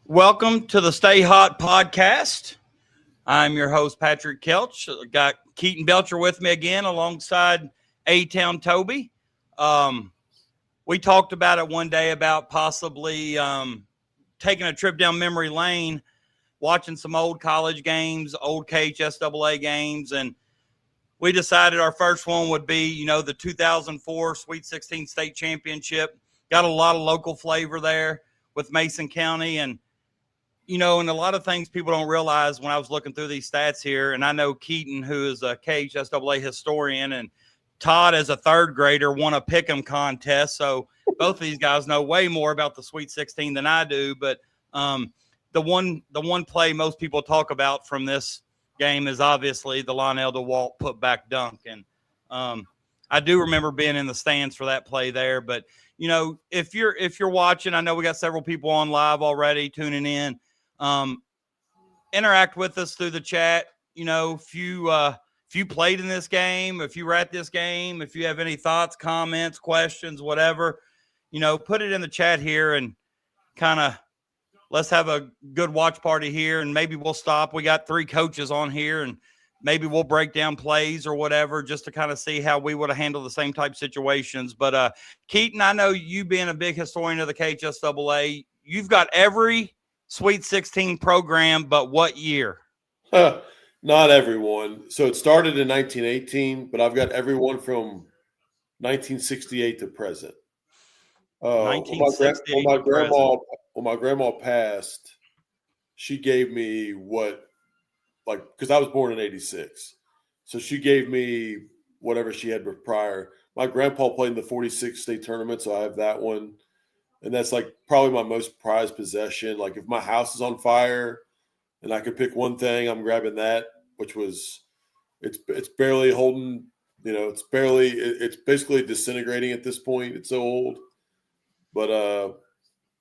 Welcome to the Stay Hot podcast. I'm your host, Patrick Kelsch. Got Keaton Belcher with me again alongside ATown Toby. We talked about it one day about possibly taking a trip down memory lane, watching some old college games, old KHSAA games, and we decided our first one would be, the 2004 Sweet 16 State Championship. Got a lot of local flavor there with Mason County, and and a lot of things people don't realize when I was looking through these stats here, and I know Keaton, who is a KHSAA historian, and Todd, as a third grader, won a pick'em contest. So both of these guys know way more about the Sweet 16 than I do. But the one play most people talk about from this game is obviously the Lionel DeWalt put back dunk, and I do remember being in the stands for that play there. But if you're watching, I know we got several people on live already tuning in. Interact with us through the chat. If you played in this game, if you were at this game, if you have any thoughts, comments, questions, whatever, put it in the chat here and kind of let's have a good watch party here. And maybe we'll stop. We got 3 coaches on here, and maybe we'll break down plays or whatever just to kind of see how we would have handled the same type situations. But Keaton, I know you being a big historian of the KHSAA, you've got every Sweet 16 program, but what year? Not everyone. So it started in 1918, but I've got everyone from 1968 to present. When my grandma passed, she gave me because I was born in 86. So she gave me whatever she had prior. My grandpa played in the 46 state tournament, so I have that one. And that's probably my most prized possession. Like if my house is on fire and I could pick one thing, I'm grabbing that, which was it's barely holding, it's basically disintegrating at this point. It's so old. But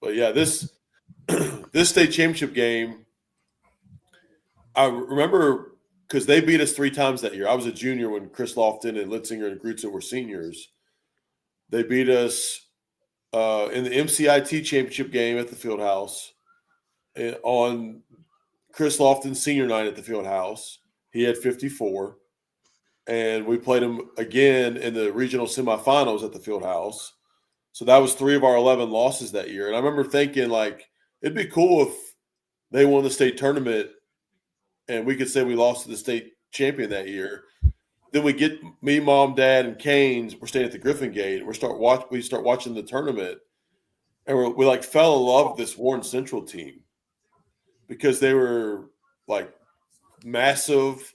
yeah, this state championship game, I remember because they beat us 3 times that year. I was a junior when Chris Lofton and Litzinger and Grutze were seniors. They beat us in the MCIT championship game at the field house on Chris Lofton's senior night at the field house. He had 54. And we played him again in the regional semifinals at the field house. So that was 3 of our 11 losses that year. And I remember thinking, it'd be cool if they won the state tournament and we could say we lost to the state champion that year. Then we get me, mom, dad, and Canes. We're staying at the Griffin Gate. And we start watching the tournament, and we fell in love with this Warren Central team because they were massive.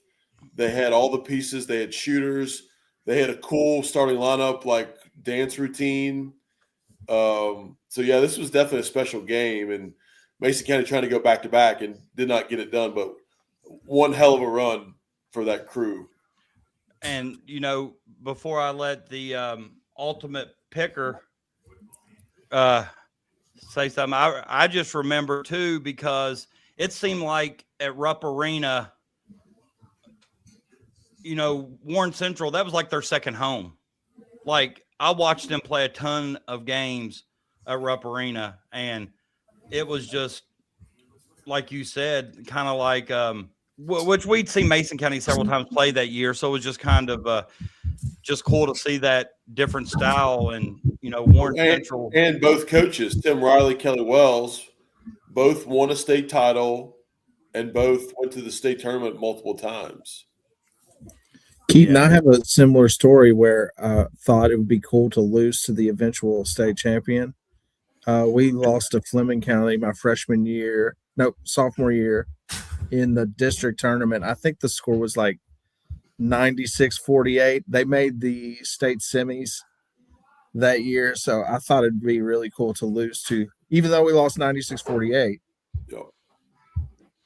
They had all the pieces. They had shooters. They had a cool starting lineup, dance routine. So yeah, this was definitely a special game. And Mason County trying to go back to back and did not get it done, but one hell of a run for that crew. And, before I let the ultimate picker say something, I just remember, too, because it seemed like at Rupp Arena, Warren Central, that was their second home. I watched them play a ton of games at Rupp Arena, and it was just, like you said, kind of which we'd seen Mason County several times play that year. So it was just kind of just cool to see that different style. And, Warren Central. And both coaches, Tim Riley, Kelly Wells, both won a state title and both went to the state tournament multiple times. Keaton, I have a similar story where I thought it would be cool to lose to the eventual state champion. We lost to Fleming County my sophomore year in the district tournament. I think the score was 96-48. They made the state semis that year, so I thought it'd be really cool to lose to, even though we lost 96-48. Yeah.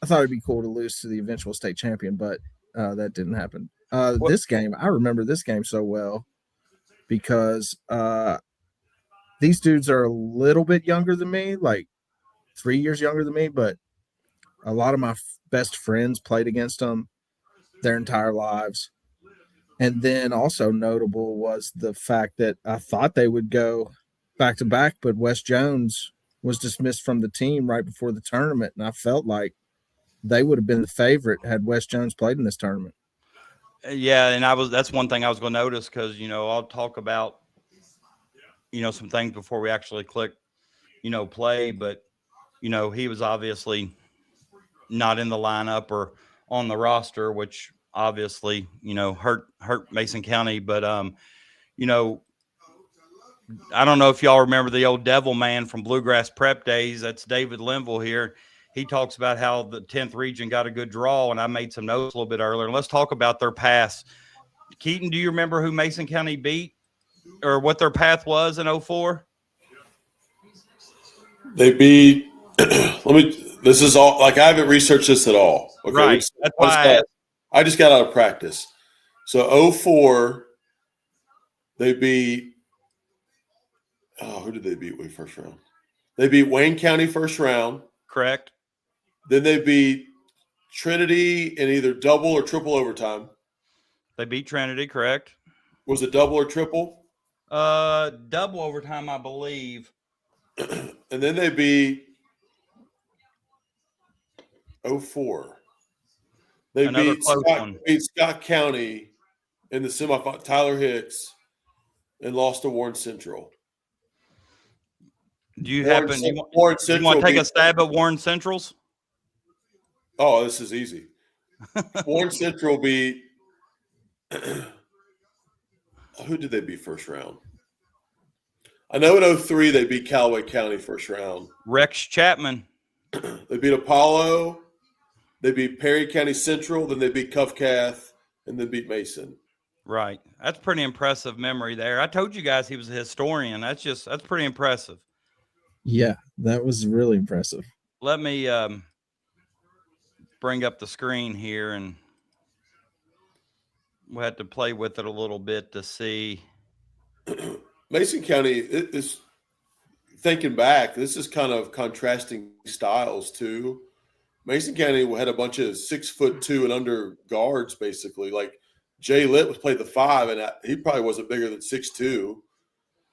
I thought it'd be cool to lose to the eventual state champion, but that didn't happen. This game, I remember this game so well because these dudes are a little bit younger than me, 3 years younger than me, but a lot of my best friends played against them their entire lives. And then also notable was the fact that I thought they would go back to back, but Wes Jones was dismissed from the team right before the tournament, and I felt like they would have been the favorite had Wes Jones played in this tournament. Yeah, and that's one thing I was going to notice because, I'll talk about, some things before we actually click, play. But, he was obviously not in the lineup or on the roster, which obviously, hurt Mason County. But, I don't know if y'all remember the old Devil Man from Bluegrass Prep days. That's David Linville here. He talks about how the 10th region got a good draw, and I made some notes a little bit earlier. And let's talk about their pass. Keaton, do you remember who Mason County beat or what their path was in 04? They beat this is all like I haven't researched this at all. Okay. Right. That's why I just got out of practice. So 04, they beat who did they beat first round? They beat Wayne County first round. Correct. Then they beat Trinity in either double or triple overtime. They beat Trinity, correct? Was it double or triple? Double overtime, I believe. And then they beat 04. They beat Scott County in the semifinal, Tyler Hicks, and lost to Warren Central. Do you want to take a stab at Warren Central's? Oh, this is easy. Warren Central beat who did they beat first round? I know in 03 they beat Callaway County first round. Rex Chapman. They beat Apollo. They beat Perry County Central. Then they beat Cuffcath, and then beat Mason. Right. That's pretty impressive memory there. I told you guys he was a historian. That's pretty impressive. Yeah, that was really impressive. Let me bring up the screen here, and we'll have to play with it a little bit to see. Mason County is thinking back. This is kind of contrasting styles too. Mason County had a bunch of 6'2" and under guards, basically. Like Jay Litt was played the 5, and he probably wasn't bigger than 6'2".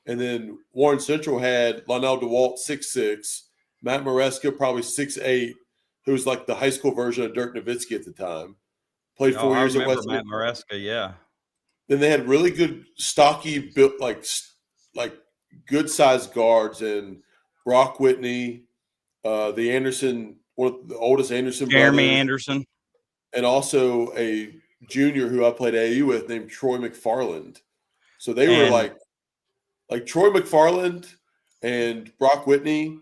And then Warren Central had Lionel DeWalt 6'6", Matt Maresca probably 6'8", who was like the high school version of Dirk Nowitzki at the time. Played 4 years at West. Matt Maresca, yeah. Then they had really good, stocky, built like good sized guards, and Brock Whitney, the Anderson, one of the oldest Anderson Jeremy brothers, Anderson, and also a junior who I played AAU with named Troy McFarland. So they were like Troy McFarland and Brock Whitney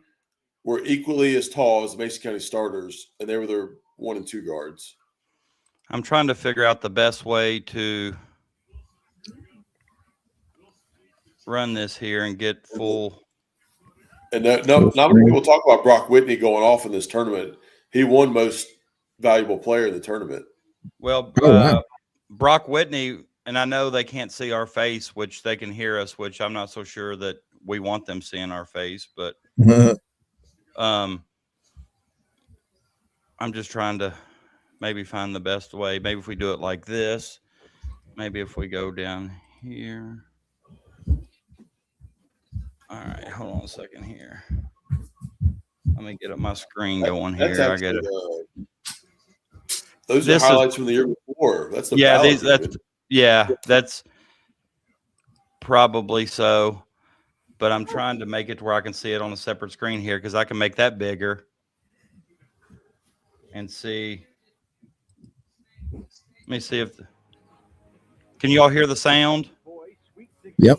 were equally as tall as the Mason County starters, and they were their 1 and 2 guards. I'm trying to figure out the best way to run this here and get full. And not many people talk about Brock Whitney going off in this tournament. He won most valuable player in the tournament. Well, Brock Whitney, and I know they can't see our face, which they can hear us, which I'm not so sure that we want them seeing our face, but I'm just trying to maybe find the best way. Maybe if we do it like this, maybe if we go down here. All right, hold on a second here. Let me get up my screen going here. I get it. Those are highlights from the year before. That's the that's probably so. But I'm trying to make it to where I can see it on a separate screen here because I can make that bigger and see. Let me see if. Can you all hear the sound? Yep,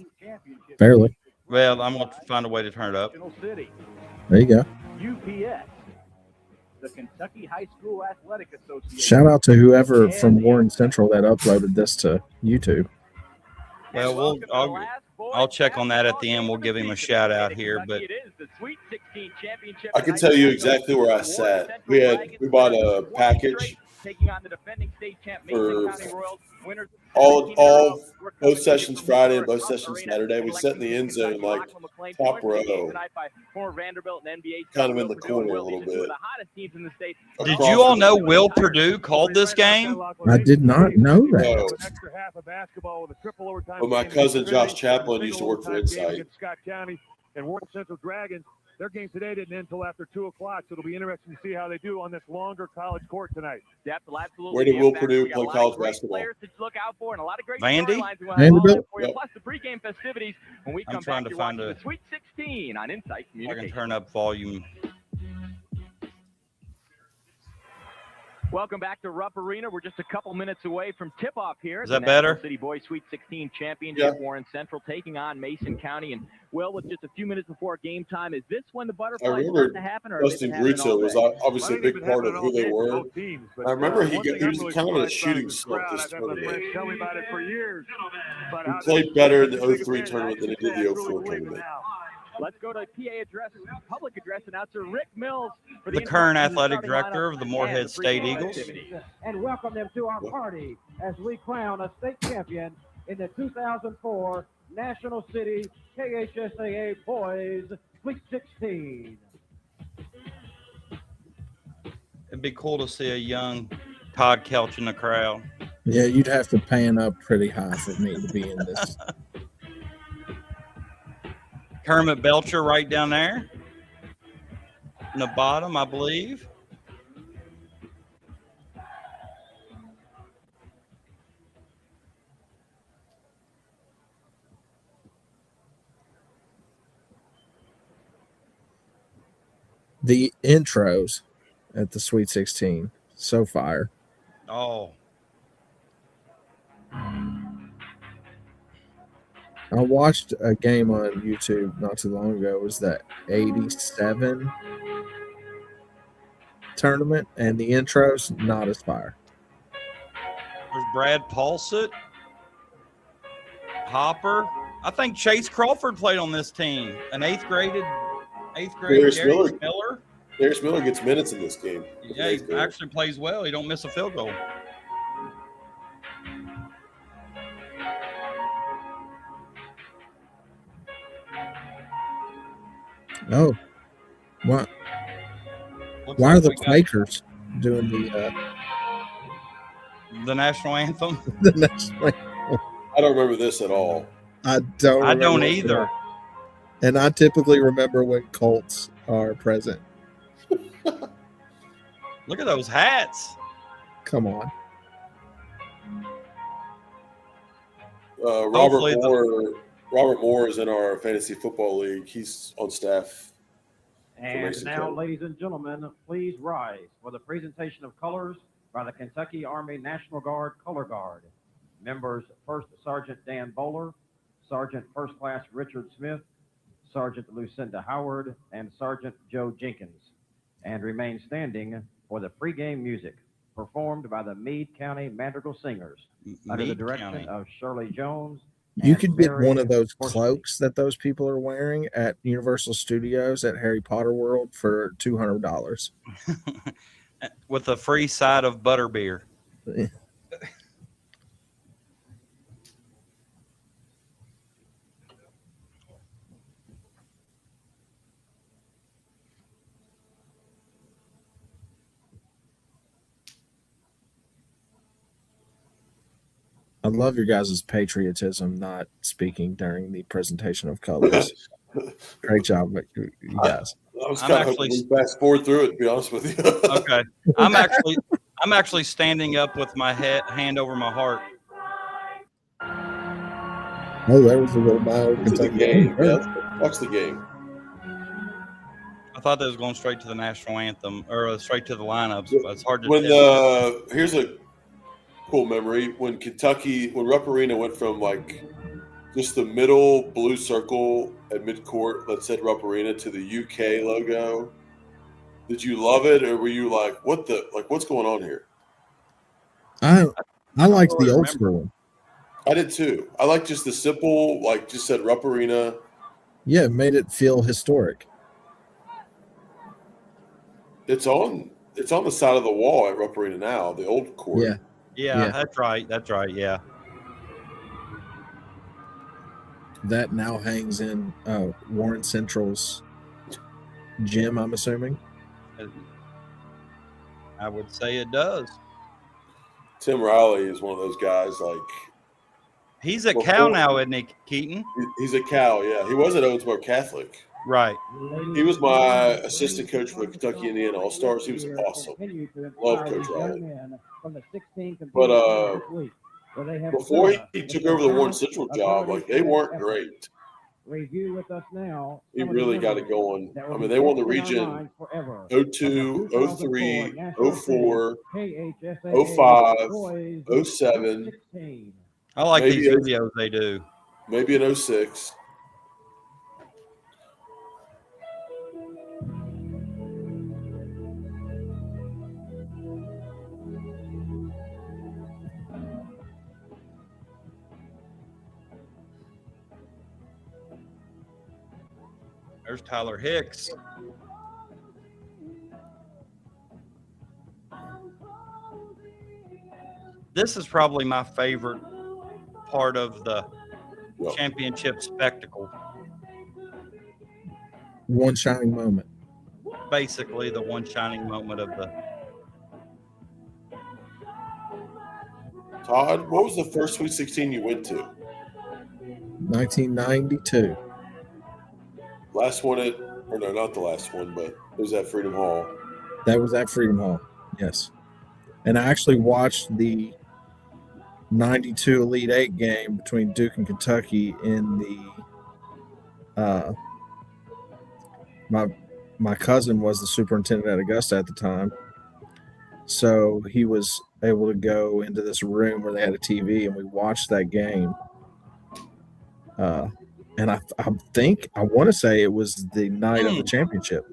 barely. Well, I'm going to find a way to turn it up. There you go. UPS, the Kentucky High School Athletic Association. Shout out to whoever from Warren Central that uploaded this to YouTube. Well, I'll check on that at the end. We'll give him a shout out here. But I can tell you exactly where I sat. We bought a package for all both sessions Friday and both sessions Saturday. We sat in the end zone, like top row, kind of in the corner a little bit. Did you all know Will Purdue called this game? I did not know that. Well, my cousin Josh Chaplin used to work for Insight. And Warren Central Dragons Their game today didn't end until after 2 o'clock, so it'll be interesting to see how they do on this longer college court tonight. Depth will absolutely Where did be a Will factor. Purdue We got play a lot of college great basketball? players to look out for and a lot of great Vandy? storylines we want to Vanderbilt? follow for you, Yep. plus the pregame festivities when we I'm come trying back. to You're find watching a- the Sweet 16 on Insight I can Communications. turn up volume. Welcome back to Rupp Arena. We're just a couple minutes away from tip-off here. Is at the that better? National City Boys Sweet 16 Championship. Yeah. Warren Central taking on Mason County. And, well, with just a few minutes before game time, is this when the I butterflies remember start to happen? Or has it Dustin been happening all Gruzzo was day? obviously a big part of who they were. Both teams, but, I remember he one got- thing he I'm was really kind of in a surprised shooting about is the slump crowd. this I've had my tournament. friends tell me about it for years. But He how played they- better in the they take 03 advantage. tournament than he did I the really 04 believe it tournament. now. Let's go to PA address, public address announcer Rick Mills for The current introduction to the athletic starting director lineup of the and Morehead the State pregame Eagles. festivities. And welcome them to our party as we crown a state champion in the 2004 National City KHSAA Boys Sweet 16. It'd be cool to see a young Todd Kelsch in the crowd. Yeah, you'd have to pan up pretty high for me to be in this. Kermit Belcher right down there in the bottom, I believe. The intros at the Sweet 16, so fire. Oh, I watched a game on YouTube not too long ago. It was the 87 tournament, and the intros, not as fire. there's Brad Paulsett, Hopper. I think Chase Crawford played on this team. An eighth grade Darius Darius Miller. Miller. Darius Miller gets minutes in this game. Yeah, he actually plays well. He don't miss a field goal. Oh, what? Looks Why are like the we got Quakers doing the the national anthem? the national? I don't remember this at all. I don't. I don't remember either. And I typically remember when Colts are present. Look at those hats. Come on. Hopefully Robert Moore is in our fantasy football league. He's on staff. And Mason now, County. ladies and gentlemen, please rise for the presentation of colors by the Kentucky Army National Guard Color Guard. Members First Sergeant Dan Bowler, Sergeant First Class Richard Smith, Sergeant Lucinda Howard, and Sergeant Joe Jenkins. And remain standing for the pregame music performed by the Meade County Madrigal Singers under the Meade direction County. of Shirley Jones. You and could get Mary one of those Horsley. cloaks that those people are wearing at Universal Studios at Harry Potter World for $200. With a free side of butterbeer. I love your guys' patriotism not speaking during the presentation of colors. Great job, you guys. I was I'm kind of actually- hoping we fast forward through it, to be honest with you. Okay. I'm actually standing up with my hand over my heart. Oh, there was a little mild This is the Kentucky game. game. Yeah, watch the game. I thought that was going straight to the national anthem or straight to the lineups, but it's hard to When tell. here's a cool memory. When Rupp Arena went from like just the middle blue circle at midcourt that said Rupp Arena to the UK logo, did you love it, or were you like, what's going on here? I liked I the old remember. school one. I did too. I like just the simple, like just said Rupp Arena. Yeah, it made it feel historic. It's on the side of the wall at Rupp Arena now, the old court. Yeah. Yeah, that's right. That's right. Yeah. That now hangs in Warren Central's gym, I'm assuming. I would say it does. Tim Riley is one of those guys. Like He's at Cal now, isn't he, Keaton? he's a Cal. Yeah, he was at Owensboro Catholic. Right. He was my assistant coach for the Kentucky Indiana All-Stars. He was awesome. Love Coach Ryan. But before he took over the Warren Central job, like, they weren't great. Review with us now. He really got it going. I mean, they won the region 02, 03, 04, 05, 07. I like Maybe these videos they do. Maybe in 06. There's Tyler Hicks. This is probably my favorite part of the championship spectacle. One shining moment. Basically, the one shining moment of the. Todd, what was the first Sweet 16 you went to? 1992. Last one or no, not the last one, but it was at Freedom Hall. That was at Freedom Hall, yes. And I actually watched the 92 Elite Eight game between Duke and Kentucky in the my cousin was the superintendent at Augusta at the time. So he was able to go into this room where they had a TV and we watched that game. And I want to say it was the night of the championship.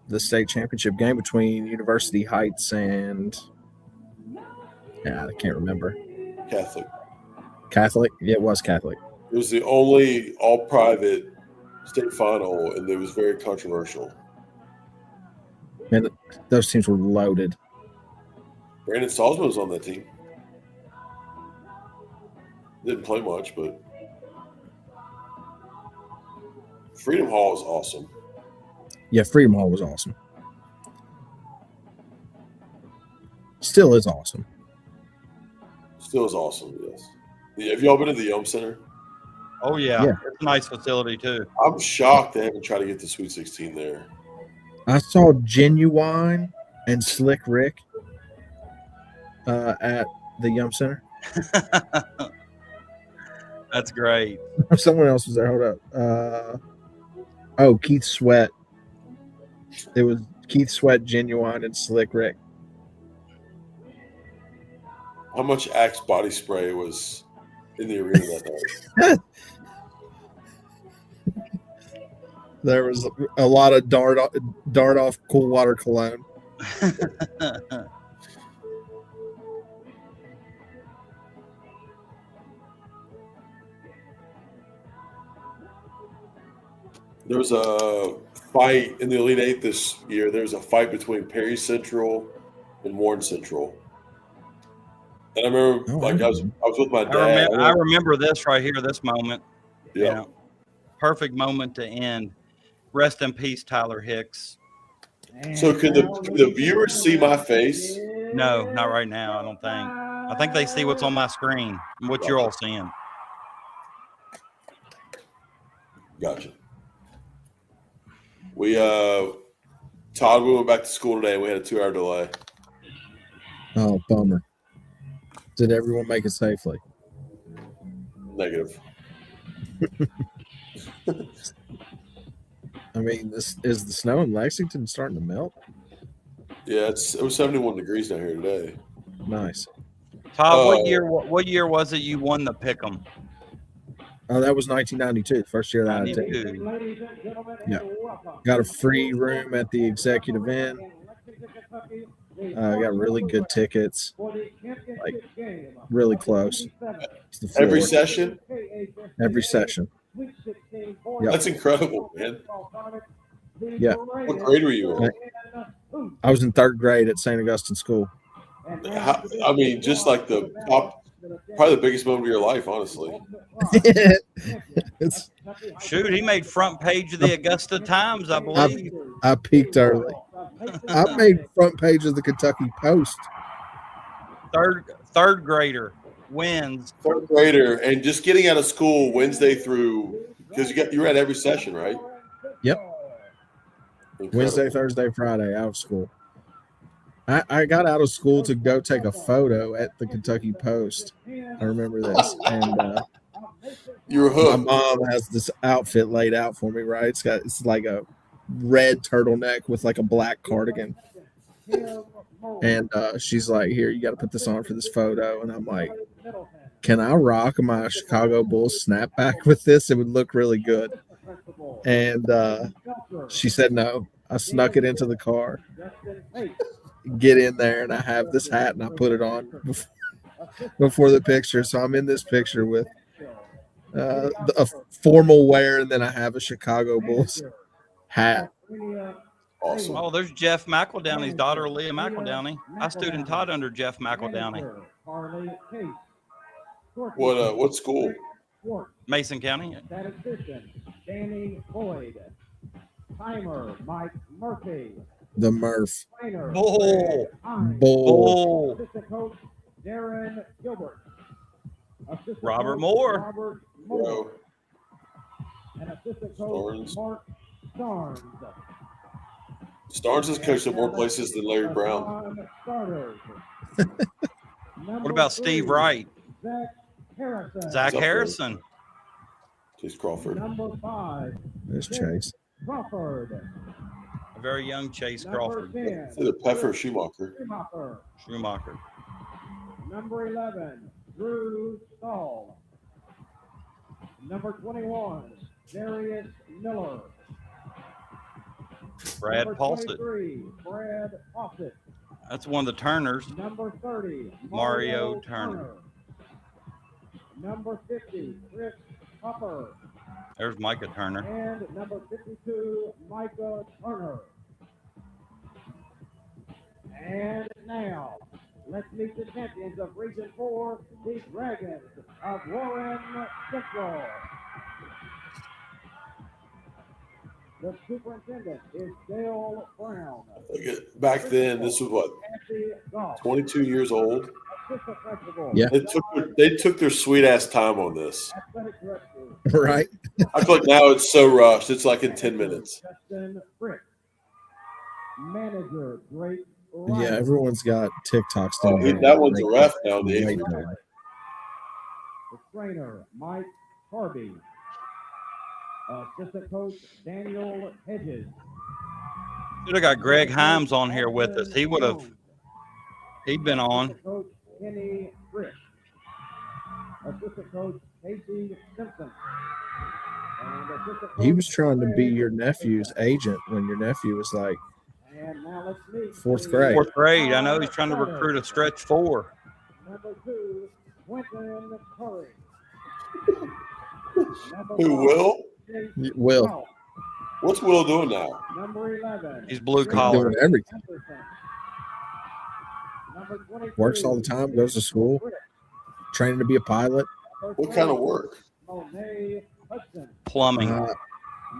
The state championship game between University Heights and I can't remember. Catholic? Yeah, it was Catholic. It was the only all-private state final, and it was very controversial. And those teams were loaded. Brandon Salzman was on that team. Didn't play much, but Freedom Hall is awesome. Yeah, Freedom Hall was awesome. Still is awesome. Still is awesome, yes. Have y'all been to the Yum Center? Oh, yeah. It's a nice facility, too. I'm shocked they haven't tried to get the Sweet 16 there. I saw Genuine and Slick Rick at the Yum Center. That's great. Someone else was there. Hold up. Keith Sweat. It was Keith Sweat, Genuine, and Slick Rick. How much Axe body spray was in the arena that night? There was a lot of dart off cool water cologne. There was a fight in the Elite Eight this year. There was a fight between Perry Central and Warren Central. And I remember, I was with my dad. I remember this right here, this moment. Yeah. You know, perfect moment to end. Rest in peace, Tyler Hicks. So can the viewers see my face? No, not right now, I don't think. I think they see what's on my screen and what you're all seeing. Gotcha. Todd, we went back to school today. We had a 2-hour delay. Oh, bummer. Did everyone make it safely? Negative. I mean, is the snow in Lexington starting to melt? Yeah, it was 71 degrees down here today. Nice. Todd, what year was it you won the Pick'em? Oh, that was 1992, the first year that I did. Yeah. Got a free room at the executive inn. Got really good tickets. Like, really close. Every session? Every session. Yep. That's incredible, man. Yeah. What grade were you in? I was in 3rd grade at St. Augustine School. I mean, just like the top, probably the biggest moment of your life, honestly. Shoot, he made front page of the Augusta Times, I believe. I peaked early. I made front page of the Kentucky Post. Third grader. wins. Third grader, and just getting out of school Wednesday through, because you were at every session, right? Yep. Incredible. Wednesday, Thursday, Friday, out of school. I got out of school to go take a photo at the Kentucky Post. I remember this. And You were my hooked. mom has this outfit laid out for me, right? It's like a red turtleneck with like a black cardigan. And she's like, here, you got to put this on for this photo. And I'm like, can I rock my Chicago Bulls snapback with this? It would look really good. And she said no. I snuck it into the car, get in there, and I have this hat, and I put it on before the picture. So I'm in this picture with a formal wear, and then I have a Chicago Bulls hat. Awesome. Oh, there's Jeff McEldowney's daughter, Leah McEldowney. I stood and taught under Jeff McEldowney. What school? Mason County. Statistician, Danny Boyd. Timer, Mike Murphy. The Murph. Trainer, Bull. Bull. Assistant coach, Darren Gilbert. Assistant Robert coach, Moore. Robert Bro. Moore. And assistant coach, Starnes. Mark Starnes. Starnes has coached at more places than Larry Brown. What about Steve Wright? Zach Harrison. Chase Crawford. Number 5, There's Chase. Crawford. A very young Chase Number Crawford. 10, It's either Peffer or Schumacher. Schumacher. Schumacher. Number 11, Drew Stahl. Number 21, Darius Miller. Brad Number Paulsett. 23, Brad Paulsett. That's one of the Turners. Number 30, Mario Turner. Number 50, Chris Hopper. There's Micah Turner. And number 52, Micah Turner. And now, let's meet the champions of Region 4, the Dragons of Warren Central. The superintendent is Dale Brown. Back then, this was what, Kathy Goff, 22 years old. assistant principal. Yeah. They took their sweet ass time on this. Athletic director, Right? I feel like now it's so rushed. It's like in 10 minutes. Justin Frick. Manager, Drake Yeah, Ryan. everyone's got TikToks. Oh, that one's a ref now. Right Dave. now. The trainer, Mike Harvey. Assistant coach, Daniel Hedges. Should have got Greg Himes on here with us. He'd been on. Assistant coach, Kenny Frisch. Assistant coach, Casey Simpson. And assistant He coach, was trying to be Greg your nephew's agent when your nephew was like And now let's meet fourth the grade. Fourth grade. I know he's trying to recruit a stretch 4. Number 2, Quentin Curry. Number Who, 1, Will? Jason Will. Welch. What's Will doing now? Number 11. He's blue He's collar. doing everything. Anderson. Number 23, Works all the time, goes to school, training to be a pilot. Number What kind of 20, work? Monet Hudson. Plumbing.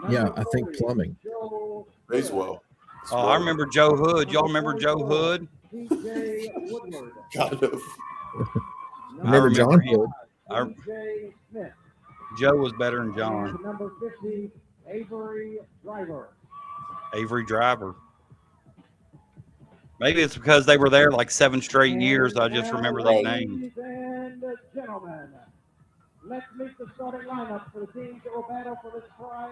Yeah, Number I think 40, plumbing. Joe Pays Hood. well. Oh, I remember Joe Hood. Y'all remember Joe Hood? TJ Woodward. Kind of. Remember John him. Hood? TJ Smith. Joe was better than John. And number 50, Avery Driver. Avery Driver. Maybe it's because they were there like 7 straight years. I just remember that name. Ladies and gentlemen, let's meet the starting lineup for the teams that will battle for this prize.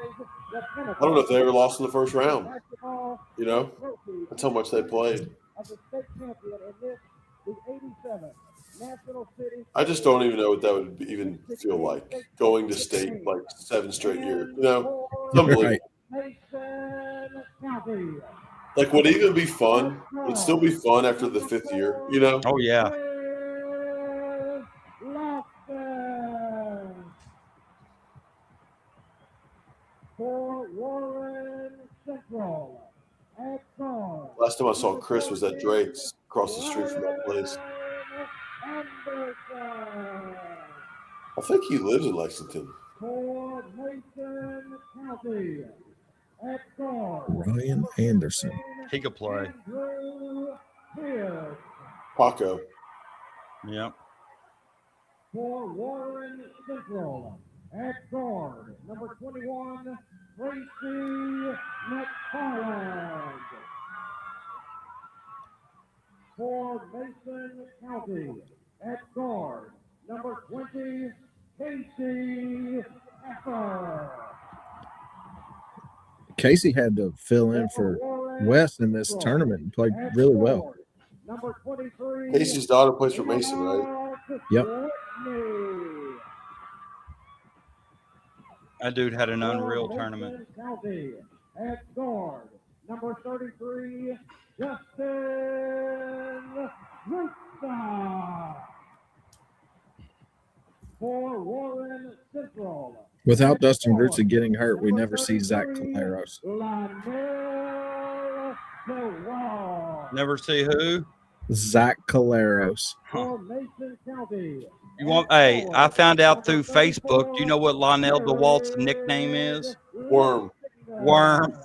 I don't know if they ever lost in the first round. Basketball You know, trophy that's how much they played. of the state champion in this, the 87th National City. I just don't even know what that would even feel like going to state like 7 straight years. You know, it's unbelievable. Right. Mason County. Like, would it even be fun? It'd still be fun after the 5th year. You know, Oh, yeah. Lofton. For Warren Central. At guard, last time I saw Chris was at Drake's across the street from that place. Anderson. I think he lives in Lexington. For Mason County. At guard, Ryan Anderson. He could play. Andrew Pierce. Paco. Yeah. For Warren Central, at guard, number 21, Tracy McFarland. For Mason County, at guard, number 20, Casey Pepper. Casey had to fill in for Wes in this tournament and played really well. Number 23. Casey's daughter plays for Mason, right? Yep. That dude had an unreal tournament. County, at guard, number 33, Justin Rutsa. For Warren Central. Without Dustin Grutza getting hurt, we never see Zach Caleros. Never see who? Zach Caleros. For Mason County. You want? Hey, I found out through Facebook. Do you know what Lionel DeWalt's nickname is? Worm. Worm.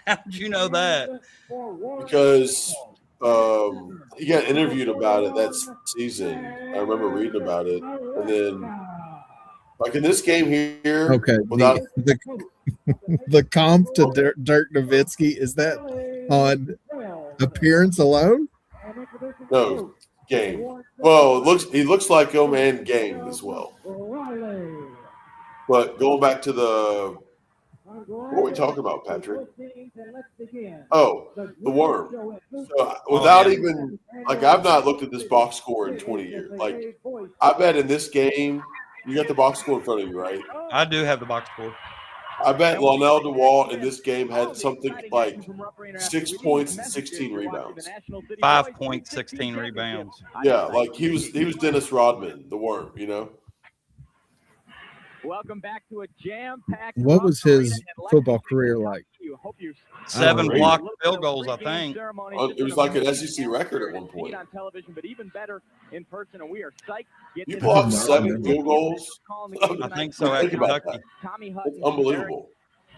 How'd you know that? Because he got interviewed about it that season. I remember reading about it. And then, like in this game here, Okay, without the comp to Dirk Nowitzki, is that on appearance alone? no game. Well, he looks like him and game as well. But going back to what are we talking about, Patrick? Oh, the worm. So without even I've not looked at this box score in 20 years. Like, I bet in this game, you got the box score in front of you, right? I do have the box score. I bet Lionel DeWalt in this game had something like 6 points and 16 rebounds. 5 points, 16 rebounds. Yeah, like he was Dennis Rodman, the worm, you know. Welcome back to a jam-packed. What was his football career like? 7 blocked field goals, I think. It was like an SEC record at one point. On television, but even better in person, and we are psyched. You blocked 7 field goals? I think so at Think about Kentucky. that. It's unbelievable.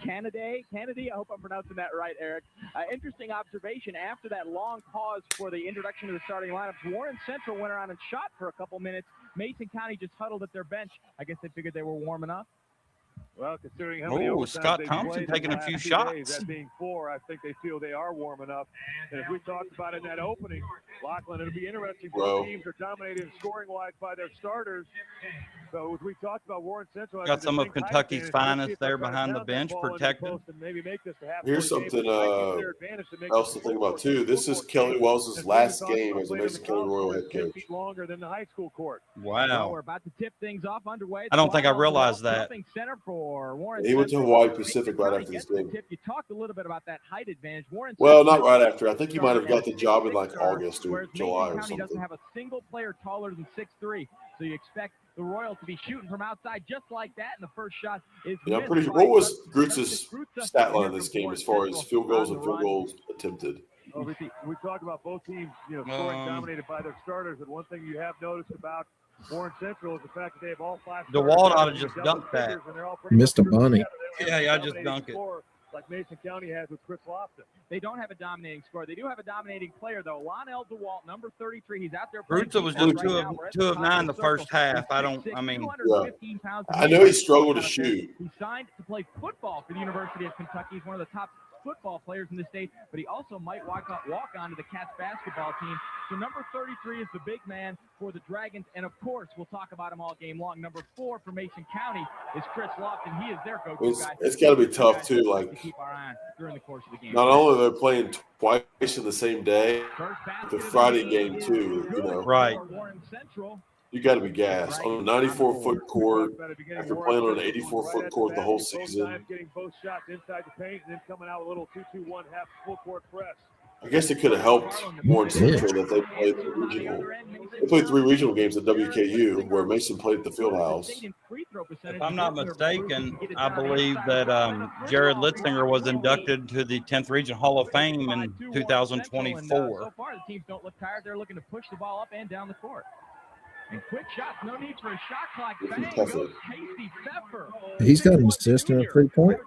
Kennedy, I hope I'm pronouncing that right, Eric. Interesting observation. After that long pause for the introduction of the starting lineups, Warren Central went around and shot for a couple minutes. Mason County just huddled at their bench. I guess they figured they were warming up. Well, considering how many overtimes Scott they've Thompson played taking in a the few last 2 shots. days, that being 4, I think they feel they are warming up. And as we talked about in that opening, Lachlan, it'll be interesting. Both teams are dominated scoring-wise by their starters. So as we talked about, Warren Central has Got a some of distinct height Kentucky's advantage. Let's see finest if they're there gonna behind the pound that bench, ball in the protected. post and maybe make this a half-court Here's game. something It might be their advantage to make else this to think a about too. This is Kelly Wells' last game as a Mason County Royal head 10 coach. feet longer than the high school court. Well, Wow. we're about to tip things off underway. I don't think I realized that. Center for Warren He went to Central. Hawaii Pacific right after this game. You talked a little bit about that height advantage. Warren Well, Central not right after. I think he might have got the job in like August or whereas July Mason or County doesn't something. have a single player taller than 6'3", so you expect the Royals to be shooting from outside just like that, and the first shot is Yeah, I'm missed pretty sure. by What was Justin Grutza's Grutza. stat line in this game as far as field goals and field goals attempted? We talk about both teams, scoring dominated by their starters, and one thing you have noticed about Warren Central is the fact that they have all 5 starters. DeWalt ought to just dunk that. and they're all pretty Missed a much grouped bunny. together. They Yeah, I don't have a just dominating dunk it. score like Mason County has with Chris Lofton. They don't have a dominating score. They do have a dominating player, though. Lionel DeWalt, number 33. He's out there. Grutza was playing just defense two right of now. We're at 2 of top 9 the circle. first half. I mean, 215 pounds. I know he struggled to shoot. He signed to play football for the University of Kentucky. He's one of the top football players in the state, but he also might walk onto the Cats basketball team. So number 33 is the big man for the Dragons, and of course, we'll talk about him all game long. Number 4 for Mason County is Chris Lofton. He is their go-to guy. It's got to be tough too. To Like, keep our eye on during the course of the game. not only are they playing twice in the same day, First basket the of Friday the game too. You know, Right. Warren Central. you got to be gassed on a 94-foot court after playing on an 84-foot court the whole season. Getting both shots inside the paint and then coming out a little 2-2-1 half full court press. I guess it could have helped Warren Central that they played the regional. They played 3 regional games at WKU, where Mason played at the Fieldhouse. If I'm not mistaken, I believe that Jared Litzinger was inducted to the 10th Region Hall of Fame in 2024. So far, the teams don't look tired. They're looking to push the ball up and down the court. And quick shots, no need for a shot clock. Bang goes Casey Pepper. He's got an assist and a 3-point.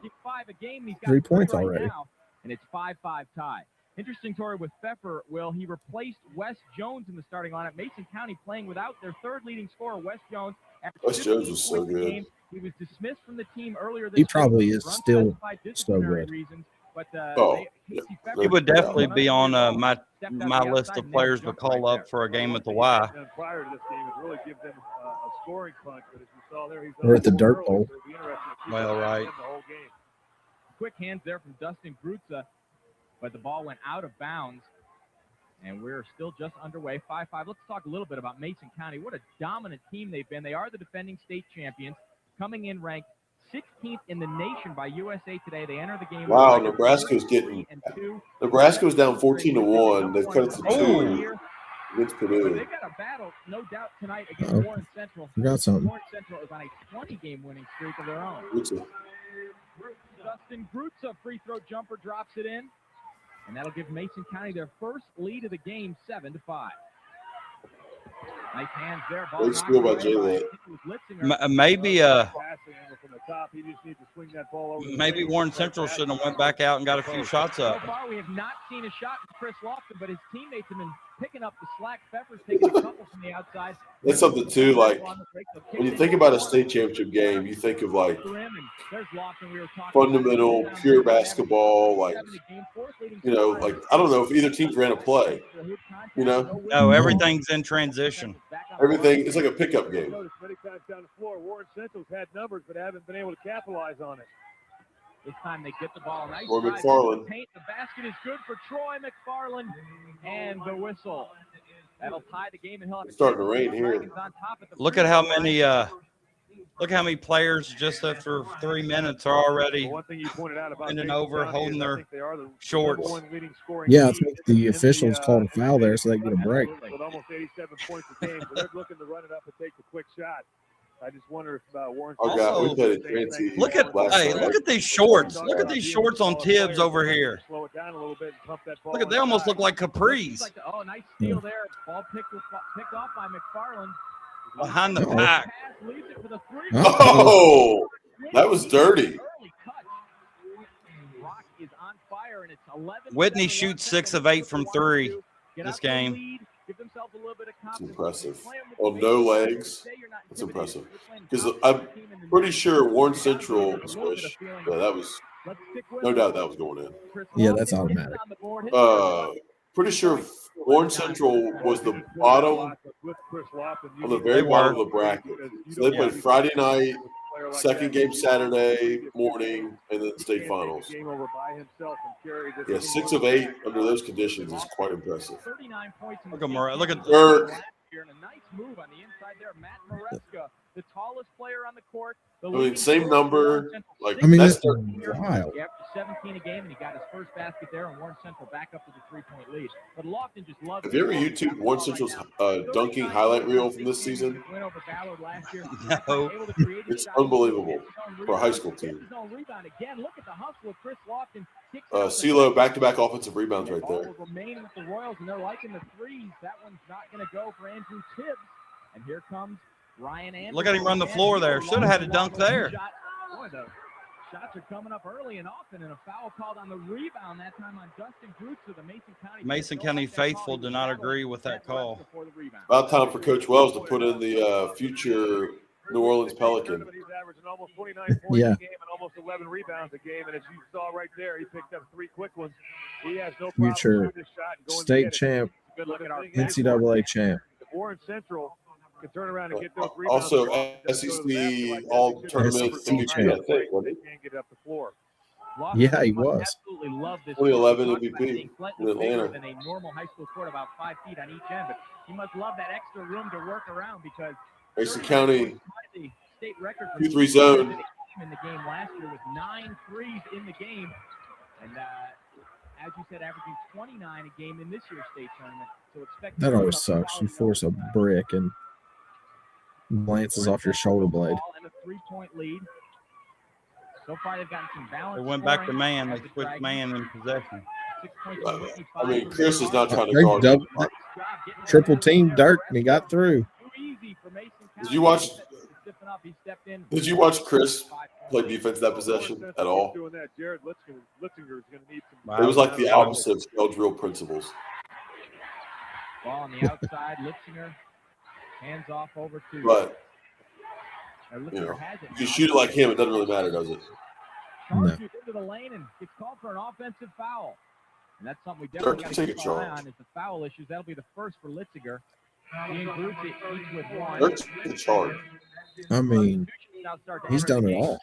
3 points already. Now, and it's 5-5 tie. Interesting story with Pfeffer. Will he replaced Wes Jones in the starting lineup? Mason County playing without their third leading scorer, Wes Jones. Wes Jones was so good. Game. He was dismissed from the team earlier this He probably week is still so good. Reasons, but, he would definitely be on my list of players to call up for a game at the Y. Prior to this game, it really gives them a scoring punch. But as you saw there, he's We're at the dirt bowl. Well, right. Quick hands there from Dustin Grutza, but the ball went out of bounds, and we're still just underway. 5-5. Let's talk a little bit about Mason County. What a dominant team they've been. They are the defending state champions, coming in ranked 16th in the nation by USA Today. They enter the game. Wow, Nebraska's getting. Nebraska's down 14-1. They've cut it to 2 against Purdue. They've got a battle, no doubt, tonight against Warren Central. Forgot something. Warren Central is on a 20-game winning streak of their own. Dustin Grutza, free throw jumper, drops it in, and that'll give Mason County their first lead of the game, 7-5. Nice hands there. Great steal by Jalen. Maybe Warren Central shouldn't have went back out and got a few shots up. So far, we have not seen a shot from Chris Lofton, but his teammates have been picking up the slack. Pfeffer's taking a couple from the outside. That's something too. Like when you think about a state championship game, you think of like fundamental, pure basketball. Like like I don't know if either team's ran a play. No, everything's in transition. Everything is like a pickup game. Many times down the floor, Warren Central's had numbers, but haven't been able to capitalize on it. This time they get the ball. Nice Troy McFarland. The basket is good for Troy McFarland, and the whistle. That'll tie the game, and he'll have it's starting to rain here. Look at how many. Look how many players just after 3 minutes are already bending over, holding their shorts. Yeah, I think the officials called a foul there so they get a break. With almost 87 points a game, so they're looking to run it up and take the quick shot. I just wonder if Warren. We played fancy. Look at these shorts. Look at these shorts on Tibbs over here. Slow it down a little bit and pump that ball. Look at they almost look like capris. Oh, nice steal there. Ball picked off by McFarland. Behind the back. Oh, that was dirty. Whitney shoots 6 of 8 from 3 this game. It's impressive. Oh, no legs. That's impressive. Because I'm pretty sure Warren Central squish. Yeah, that was no doubt that was going in. Yeah, that's automatic. Pretty sure Warren Central was the bottom, on the very bottom of the bracket. So they played Friday night, second game Saturday morning, and then state finals. Yeah, 6 of 8 under those conditions is quite impressive. Look at Murray. Look at Dirk. And a nice move on the inside there. Matt Maresca, the tallest player on the court. Same number. Like, that's After wild. 17 a game, and he got his first basket there, and Warren Central back up to the 3-point lead. But Lofton just loves. Have you ever YouTubed Warren Central's dunking highlight reel from this season? Went over Ballard last year. No. It's unbelievable for a high school team. Again, look at the hustle of Chris Lofton. CeeLo back-to-back offensive rebounds right there. Remain with the Royals, and they're liking the threes. That one's not going to go for Andrew Tibbs. And here comes Ryan Anderson. Look at him run the floor there. Should have had a dunk there. Boy, the shots are coming up early and often, and a foul called on the rebound that time on Dustin Grutza. The Mason County faithful do not agree with that call. About time for Coach Wells to put in the future New Orleans Pelican. He's averaging almost 29 points a game and almost 11 rebounds a game. And as you saw right there, he picked up 3 quick ones. He has no problem future state champ, NCAA champ. Warren Central can turn around and get those rebounds. Also, SEC all tournament MVP, I think, wasn't he? Can't get up the floor. Yeah, he was. Absolutely love this. 2011 MVP in Atlanta. Than a normal high school court, about 5 feet on each end, but he must love that extra room to work around because Mason County, state record 2-3 zone. In the game last year with 9 threes in the game, and as you said, averaging 29 a game in this year's state tournament. So expect that always sucks. You force a brick and glances off your shoulder blade. And a 3-point lead. So far, they've gotten some balance. They went back to man. They switched man in possession. I mean, Chris is not trying to guard. Triple team Dirk, and he got through. Did you watch Chris play defense that possession at all. Doing that, Jared Litzinger is going to need some. Wow. It was like the opposite of spell drill principles. Ball on the outside, Litzinger hands off over to. But You you can shoot it like him. It doesn't really matter, does it? Charges into the lane and gets called for an offensive foul. And that's something we definitely got to keep an eye on is the foul issues. That'll be the first for Litzinger. He and Groots each with one. Dirk's the charge. I mean, he's done it all.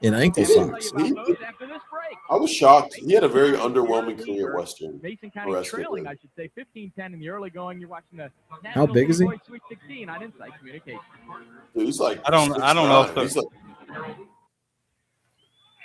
In ankle socks. I was shocked. He had a very underwhelming career at Western. Mason County trailing, I should say, 15-10 in the early going. You're watching the How big is he? Sweet 16 on Insight Communications. Dude, he's like I don't know if he's like,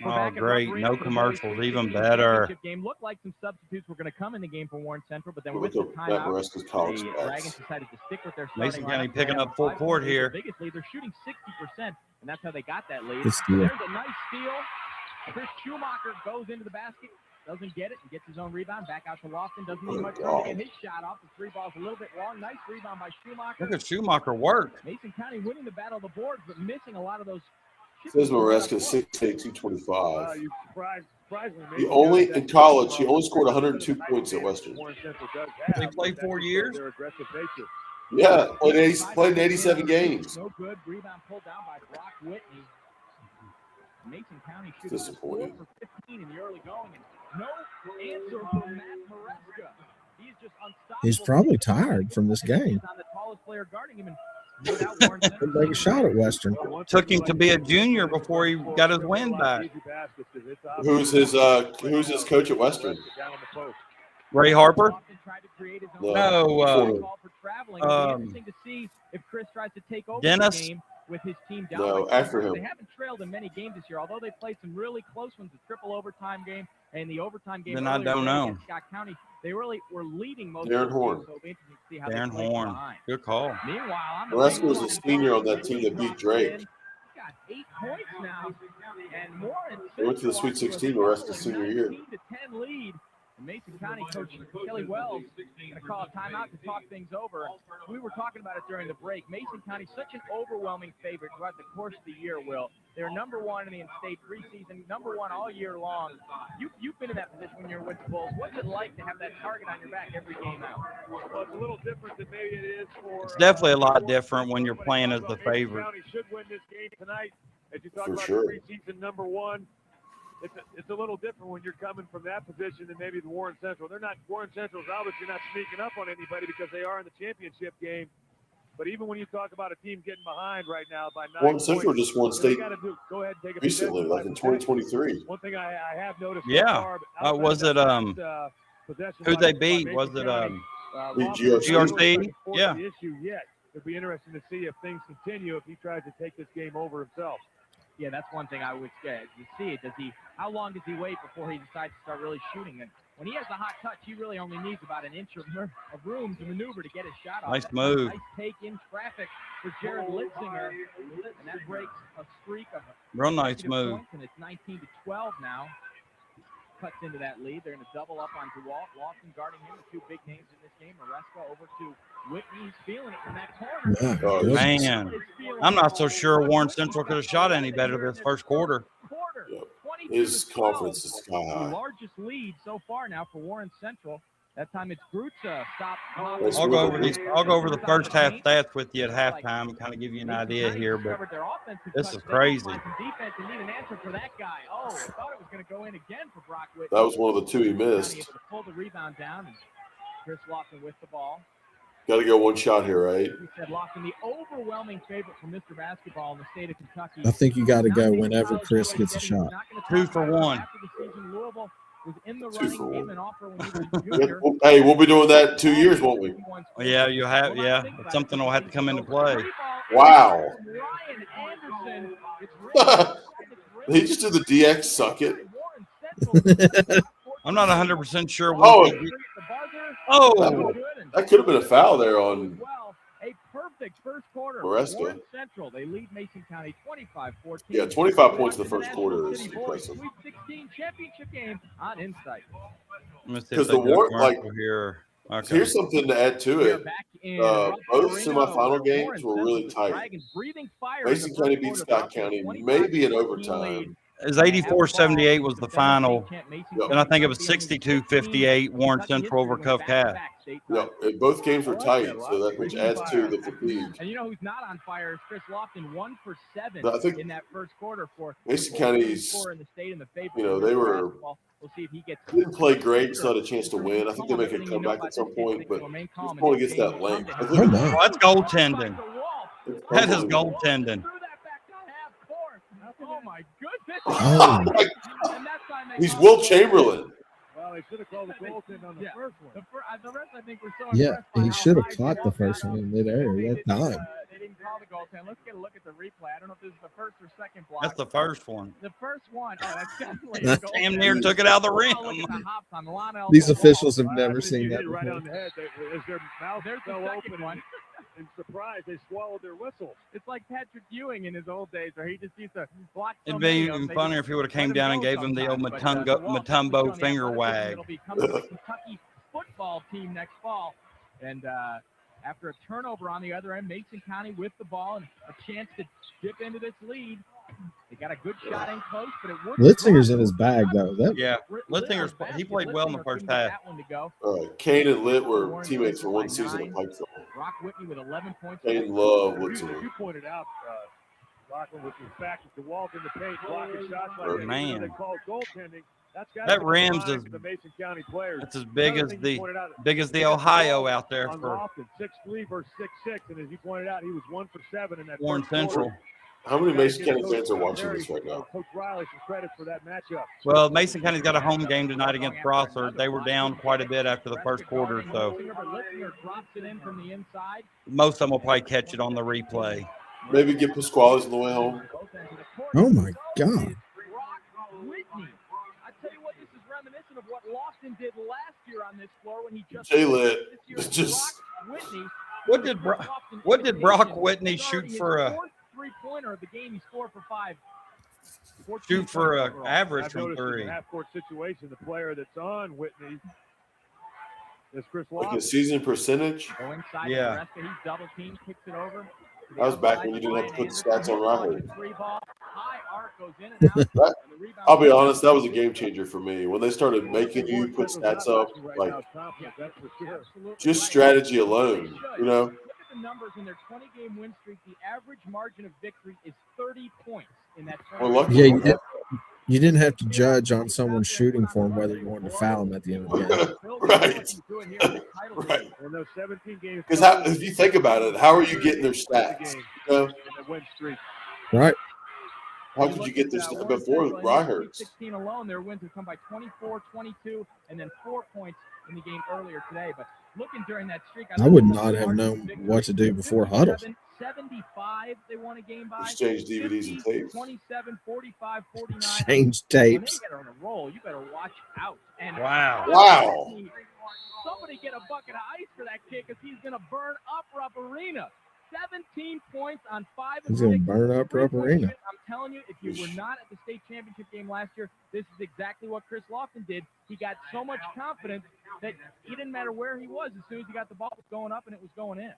Oh, great. No commercials. Even better. Game looked like some substitutes were going to come in the game for Warren Central, but then look with the at Matt timeout, Maresca's college the stats. Dragons decided to stick with their Mason starting County lineup. picking They up have full 5 court points, here. the biggest lead. They're shooting 60%, and that's how they got that lead. Good steal. There's a nice steal. Chris Schumacher goes into the basket, doesn't get it, and gets his own rebound. Back out to Lofton. Doesn't need much time to get his shot off. The three ball's a little bit long. Nice rebound by Schumacher. Look at Schumacher work. Mason County winning the battle of the boards, but missing a lot of those. Says Maresca 6'8", 225. You surprisingly, He only in college he only scored 102 points at Western. They played 4 years. Their aggressive nature. Yeah, played in 87 games. No good. Rebound pulled down by Brock Whitney. Mason County shooting Disappointing. 4 for 15 in the early going, and no answer from Matt Maresca. He's just unstoppable. He's probably tired from this game. On the tallest player guarding him, and no doubt Warren Central Could make a shot at Western. Took him to be a junior before he got his wind back. Who's his coach at Western? Ray Harper? No. Interesting to see if Chris tries to take over Dennis? the game with his team down. No, after him. They haven't trailed in many games this year, although they played some really close ones, the triple overtime game and the overtime game. Then I don't know. against Scott County. They really were leading most Darren of the Horn. games, so it'll be interesting to see how Darren they play Horn. behind. Good call. Meanwhile, on the Maresca was a baseline, senior on that team that beat Drake. He's got 8 points now, and Warren They went to the Sweet 16 Maresca's senior year. 19-10 lead. And Mason County coach Kelly Wells going to call a timeout to talk things over. We were talking about it during the break. Mason County, such an overwhelming favorite throughout the course of the year, Will. They're number 1 in the in-state preseason, number 1 all year long. You've been in that position when you're with the Bulls. What's it like to have that target on your back every game out? Well, it's a little different than maybe it is for. It's definitely a lot different when you're playing as the favorite. Mason County should win this game tonight. As you talk For about sure. the preseason number 1. It's a little different when you're coming from that position than maybe the Warren Central. Warren Central's obviously not sneaking up on anybody because they are in the championship game. But even when you talk about a team getting behind right now by 9 Warren points, Central just won state go ahead and take a recently, possession like by in possession. 2023. One thing I have noticed. Yeah. So far, outside Was of it, that possession who by they beat? Mason Was it, County, Beat Lofton GRC? hasn't forced Yeah. the issue yet. It'll be interesting to see if things continue if he tries to take this game over himself. Yeah, that's one thing I would see. How long does he wait before he decides to start really shooting? And when he has the hot touch, he really only needs about an inch of room to maneuver to get his shot off. Nice That's move. A nice take in traffic for Jared Litzinger, and that breaks a streak of Real nice consecutive move. points, and it's 19-12 now. Cuts into that lead. They're going to double up on DeWalt. Lawson guarding him. The 2 big names in this game. Maresca over to Whitney. He's feeling it from that corner. Oh, Man, I'm not so sure Warren Central could have shot any better this first quarter. Yep. His confidence is sky The high. largest lead so far now for Warren Central. That time it's Grutza stop. Nice I'll go move. over the first half stats with you at halftime and kind of give you an idea here, but this is crazy. Defense and need an answer for that guy. Oh, I thought it was going to go in again for Brock Whitney. That was one of the 2 he missed. Able to pull the rebound down, and Chris Lawson with the ball. Got to go one shot here, right? We said Lawson, the overwhelming favorite for Mr. Basketball in the state of Kentucky. I think you got to go whenever Chris gets a shot. 2 for 1. After the season, Louisville was in the 2 running, for gave 1. him an offer when he was a junior. Hey, we'll be doing that in 2 years, won't we? Yeah, you have. Yeah, it's something will have to come into play. Wow. Ryan Anderson. It's He just did the DX suck it. I'm not 100% sure. Oh. Oh, That could have been a foul there on a perfect first quarter. Maresca. Warren Central, they lead Mason County 25-14. Yeah, 25 points in the first quarter is impressive. Sweet 16 championship game on Insight. let me see if Because they the do a Warren, commercial here. Okay. Here's something to add to We are it. back in Both Russell Arena, semifinal where games were Warren really Central, the tight. Dragons breathing fire in Mason the County first beat quarter, Scott dropping a County, 25 maybe in to 14 overtime. lead. It was 84-78 was the final. Yep. Then I think it was 62-58 Warren Central over Cove Cath. Yep. And both games were I like tight, that, so that which adds to the fatigue. And you know who's not on fire is Chris Lofton, 1 for 7 No, I think in that first quarter for Mason County's, score in the state and the favorite. you know, they were We'll see if he gets didn't play great, still had a chance to win. I think they make a comeback at some point, but it's going against that length. I think Oh, my. Well, that's goaltending. That is goaltending. Oh my goodness! Oh. And that's why they He's called Will it. Chamberlain. Well, they should have called the goaltend on the Yeah. first one. The rest, I think, were so Yeah, impressed by he how should have high caught they the walked first out. one in midair They that didn't, time. They didn't call the goaltend. Let's get a look at the replay. I don't know if this is the first or second block. That's the first one. The first one. Oh, that's definitely a That's goaltend. Damn near took it out of the rim. Oh, look at the hops on Lionel These Ball. officials have I never think seen you that hit it right before. on the head. As their mouth There's the fell second open one. in surprise, they swallowed their whistle. It's like Patrick Ewing in his old days, where he just used to block. So It'd be many of even them, they funnier just if he would have let came him down go and gave him the old sometimes. But, Matumbo on the finger athleticism wag. that'll be coming to the Kentucky football team next fall. And after a turnover on the other end, Mason County with the ball and a chance to dip into this lead. They got a good shot in close, but it wouldn't. Litzinger's in his bag, though. That, Yeah, Litzinger's he played well in the first half. Kane and Litt were teammates for one season at Pikeville. Rock Whitney with 11 points. Kane loved As Litzinger. you pointed out, Lachlan, with his back to Walt in the paint, blocking shots like that. Man. Even though they call goaltending. That's got That to be Rams the is- the Mason County players. That's as big Another as thing you the pointed out, Ohio out there on for Lofton, 6'3" versus 6'6", and as you pointed out, he was 1 for 7 in that Warren first quarter. Central. How many Mason Gotta County give fans are Coach watching Terry, this right now? Coach Riley some credit for that matchup. Well, Mason County's got a home game tonight against Brossard. They were down quite a bit after the first quarter, so Litzinger drops it in from the inside. most of them will probably catch it on the replay. Maybe get Pasquale's on the way home. oh, my God. Rock Whitney. I tell you what, this is reminiscent of what Lofton did last year on this floor when he just. Jay Litt This year was just- Rock Whitney. What did Brock Whitney shoot for a fourth three-pointer of the game? He scored for 5. 14 shoot for points a overall. average I've from noticed in three? the half-court situation, the player that's on Whitney is Chris Like Lofton. his season percentage. Go inside Yeah. to Nebraska. He's double teamed, kicks it over. That was back when you didn't have to put the stats on Riley. Three ball, high arc goes in and out. That- And the rebound- I'll be honest, that was a game changer for me. When they started making you put stats up, like That's for sure. Absolutely just right. strategy alone, you know? Look at the numbers in their 20-game win streak. The average margin of victory is 30 points in that. Well, 20 luckily, Yeah, you didn't have to judge on someone shooting for him whether you wanted to foul him at the end of the game. Right. Right. In those 17 games. Because if you think about it, how are you getting their stats? You know? In the win streak. Right. How could you get their stats before Ryhurst? 16 alone, their wins have come by 24, 22, and then 4 points in the game earlier today. But looking during that streak, I would not have known what to do before huddle. 75, they won a game by. Exchange DVDs and tapes. 27, 45, 49. Exchange When they tapes. get on a roll, you better watch out. And Wow. Wow. somebody get a bucket of ice for that kid because he's going to burn up Rupp Arena. 17 points on 5 and He's going 6. to burn up Rupp Arena. I'm telling you, if you were not at the state championship game last year, this is exactly what Chris Lofton did. He got so much confidence that it didn't matter where he was. As soon as he got the ball, it was going up and it was going in.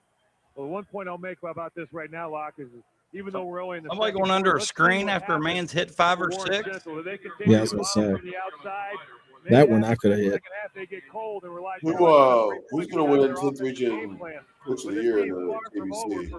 Well, one point I'll make about this right now, Locke, is even though we're only in the Somebody second going under a quarter, let's see screen what after a happens man's hit 5 or for Warren 6? Central. Do they continue Yeah, I was to gonna bomb say. from the outside? That Maybe one after I could have the hit. second half, they get cold and rely Who's going to win 10th region coach of the year in the ABC?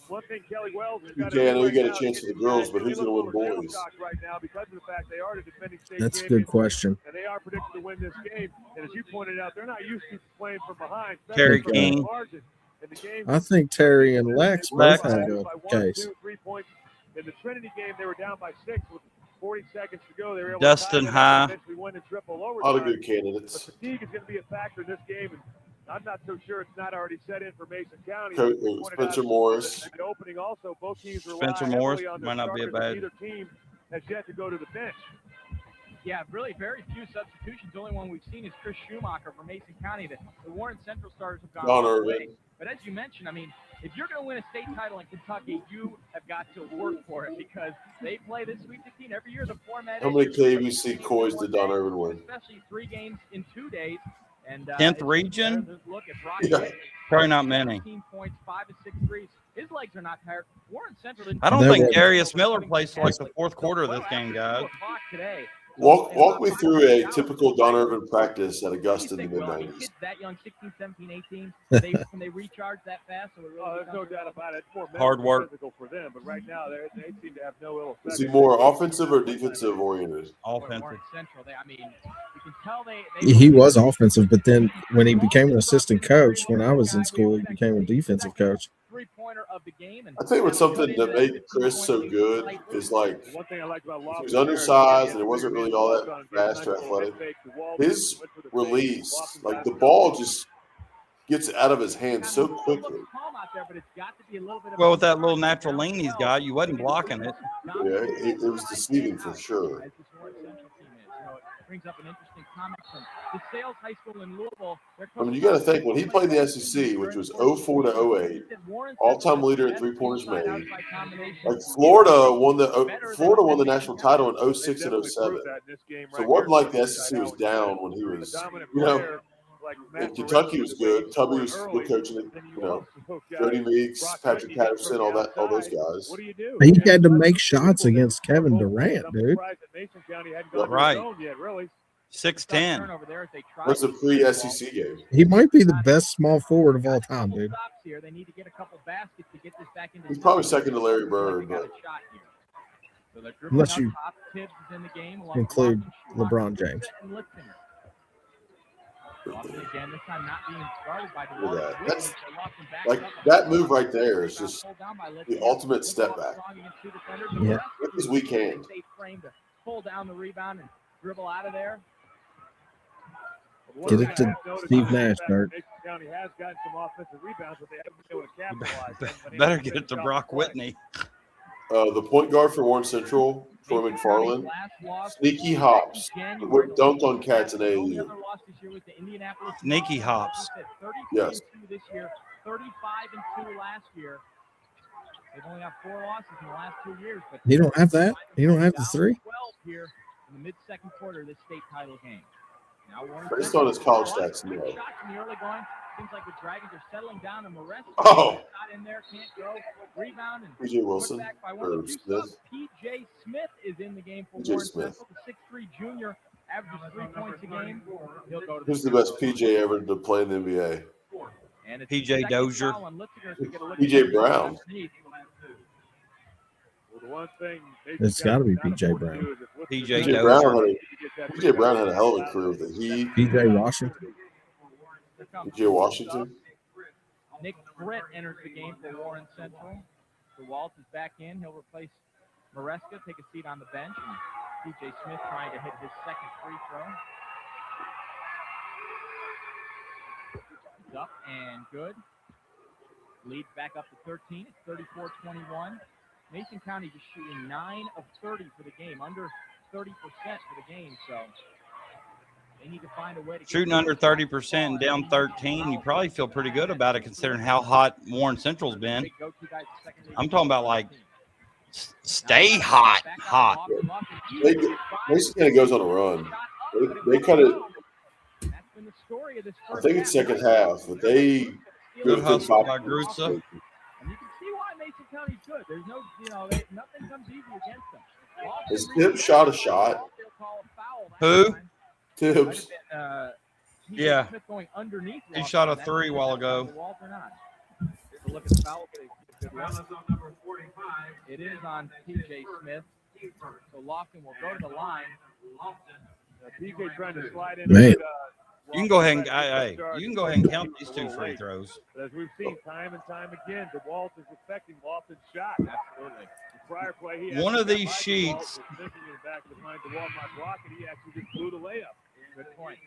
One thing Kelly Wells has got to BK, I do know you right got a now is chance get for the these girls, guys but who's to going to win look for boys? shell right now because of the fact they are the defending state That's a champions, good question. and they are predicted to win this game. And as you pointed out, they're not used to playing from behind. Terry especially from King. the margin. And the game, I think Terry and Lex both Lex. have a by 1, case. 2, 3 points. In the Trinity game, they were down by 6 with 40 seconds to go. They were able Dustin to tie it up High. and eventually win in triple A lot of overtime. good But candidates. fatigue is going to be a factor in this game, and I'm not so sure it's not already set in for Mason County. Coach, As you pointed Spencer out Morris. at the opening also, both teams rely Spencer heavily Morris on their might not be a starters, and bad- Neither team has yet to go to the bench. Yeah, really very few substitutions. The only one we've seen is Chris Schumacher from Mason County. The Warren Central starters have gone Don all the Irvin. way. But as you mentioned, I mean, if you're going to win a state title in Kentucky, you have got to work for it because they play this Sweet 16 every year. The format How is many KBC Coys did Don Irvin win? especially 3 games in 2 days. And 10th region? Look at Brock. Yeah. Probably not many. 15 points, 5 of 6 threes. His legs are not tired. Warren Central didn't. I don't That think was- Darius Miller plays till like the fourth quarter of this game, guys. Today. Walk me through a typical Don Irvin practice at Augusta in the mid-90s. Kids that young, 16, 17, 18, can they recharge that fast? So there's no doubt about it. It's more Hard work. physical for them, but right now they seem to have no ill effect. Is he more offensive or defensive oriented? Offensive. Warren Central, you can tell they He was offensive, but then when he became an assistant coach, when I was in school, he became a defensive coach. Three-pointer of the game. And I think what's something that made Chris so good is like One thing I liked about he was undersized and it wasn't really all that fast or athletic. His release, like the ball just gets out of his hands so quickly. Well, with that little natural lean he's got, you wasn't blocking it. Yeah, it was deceiving for sure. Brings up an interesting comment from the Sales High School in Louisville. I mean, you got to think when he played the SEC, which was 04 to 08, all-time leader in three-pointers made. Like Florida won the national title in 06 and 07. So it wasn't like the SEC was down when he was, and Kentucky was good. Tubby was good coaching. Jody Meeks, Patrick Patterson, all those guys. He had to make shots against Kevin Durant, dude. Right. 6'10". What's a pre-SEC game? He might be the best small forward of all time, dude. He's probably second to Larry Bird, but Unless you include LeBron James. Again, this time not being guarded by look at that. That's like that move right there is just the ultimate step back. Yeah. With his weak hand. Pull down the rebound and dribble out of there. Get it to Steve Nash, Bert. Mason County has gotten some offensive rebounds, but they haven't been able to capitalize. Better get it to Brock Whitney. The point guard for Warren Central, Troy McFarland, sneaky hops. Dunked on cats in AAU. Sneaky hops. Yes. This year, 35-2 last year. They've only got 4 losses in the last 2 years. But You don't have that? You don't have the 3? 12 here in the mid-second quarter of this state title game. Now Based on his college stats, no. Shots in the early going. Seems like the Dragons are settling down, and Moresco Oh. not in there, can't go. Rebound and PJ Wilson back by one or of the two Smith. subs. PJ Smith is in the game for PJ Warren Smith. Central, the 6'3" junior, averages 3 points a game. He'll go to Who's the best PJ ever to play in the NBA? And it's PJ second Dozier. foul on Litzinger to get a look PJ at Brown. Well, the one thing It's got to be PJ Brown. PJ PJ Brown had a hell of a career with the Heat. PJ Washington. PJ Washington. Nick Britt enters the game for Warren Central. So Walt is back in. He'll replace Moresca, take a seat on the bench. And PJ Smith trying to hit his second free throw. It's up and good. Lead back up to 13. It's 34-21. Mason County just shooting 9 of 30 for the game, under 30% for the game. So they need to find a way to Shooting under 30% and down 13, you probably feel pretty good about it considering how hot Warren Central's been. I'm talking about like stay hot. Mason County goes on a run. They cut it. I think it's second half, but they go Good to hustle 5. by Grusa. And you can see why Mason County's good. There's no, nothing comes easy against them. Is Tibbs shot a shot? Who? Tibbs. Yeah. Underneath He shot a 3 while ago. Look at the foul. It is on PJ Smith. So Lofton will go to the line. PJ trying to slide in. Man. You can go ahead and count these 2 free throws. As we've seen time and time again, DeWalt is affecting Lofton's shot. Absolutely. The prior play, One of these sheets. Thinking in the back of his mind, DeWalt might block it. He actually just blew the layup. Good point.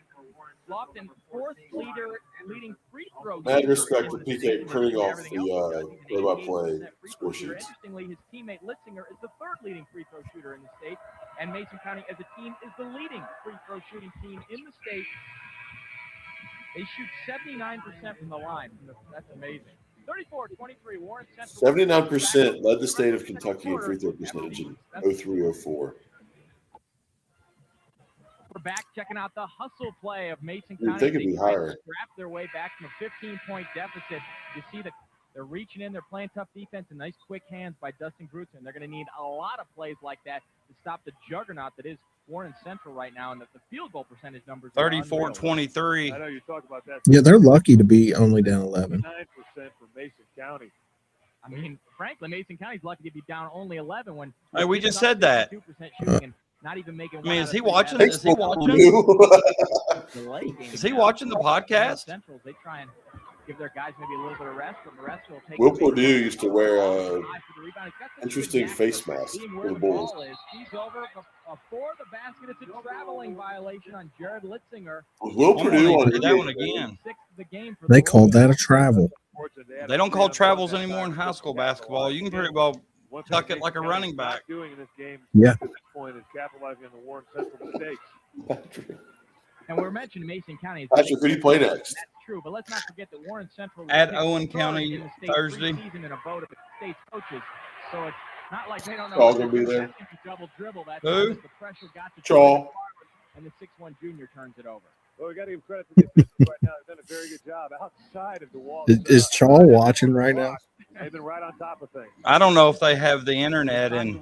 Lofton, fourth leading free throw. Mad respect to PK printing off the play-by-play score sheets. Interestingly, his teammate Litzinger is the third leading free throw shooter in the state, and Mason County as a team is the leading free throw shooting team in the state. They shoot 79% from the line. That's amazing. 34-23, Warren Central. 79% led the state of Kentucky in free throw percentage in 03-04. For back, checking out the hustle play of Mason You'd County. think it'd be higher. Scrap their way back from a 15-point deficit. You see they're reaching in, they're playing tough defense, and nice quick hands by Dustin Grutson. They're going to need a lot of plays like that to stop the juggernaut that is Warren Central right now, and the field goal percentage numbers 34-23. I know you talked about that. Yeah, they're lucky to be only down 11. 9% for Mason County. I mean, frankly, Mason County's lucky to be down only 11 when Hey, we just said that. 2% shooting and not even making. I mean, is he one out of watching? three. Is he watching? Is he watching the podcast? Centrals, they try and give their guys maybe a little bit of rest, but the rest will take. Will Purdue used to wear a interesting face mask for the Bulls. He's over before the basket. It's a traveling violation on Jared Litzinger. Will Purdue on that one again? They called that a travel. They don't call travels anymore in high school basketball. You can pretty well tuck it like a running back. Doing in this game Yeah. at this point is capitalizing on the Warren Central mistakes. And we're mentioning Mason County. Patrick, who do you play next? That's true, but let's not forget that Warren Central At Owen County in the state Thursday. preseason in a vote of the state's coaches. So it's not like they don't know. Chaw's gonna be there. Double dribble. That's Who? the pressure got to Chaw. and the 6'1" junior turns it over. Well, we got to give credit to the officials right now. They've done a very good job outside of the wall. Is Chaw watching right now? They've been right on top of things. I don't know if they have the internet in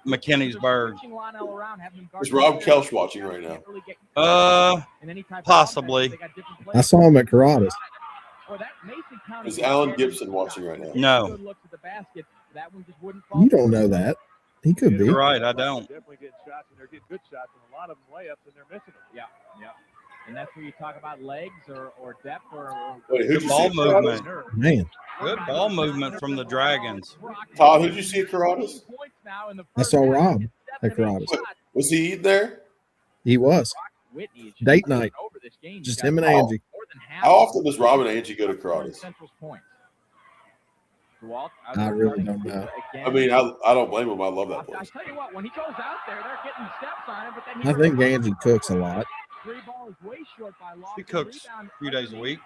McKinney'sburg. Is Rob Kelsch watching right now? Possibly. I saw him at Carrada's. Is Alan Gibson watching right now? No. You don't know that. He could be. You're right, I don't. Definitely getting shots, and they're getting good shots, and a lot of them layups, and they're missing them. Yeah, yeah. And that's where you talk about legs or depth or Wait, who'd Good you ball see? movement. Man, Good ball movement from the Dragons. Todd, who'd you see at Carrada's? I saw Rob at Carrada's. Was he eating there? He was. Date night. Just him and Angie. How often does Rob and Angie go to Carrada's? I really don't know. I mean, I don't blame him. I love that I place. tell you what, when he goes out there, they're getting steps on him, but then I think Angie cooks a lot. Three ball is way short by Lawson. He cooks a few days a week.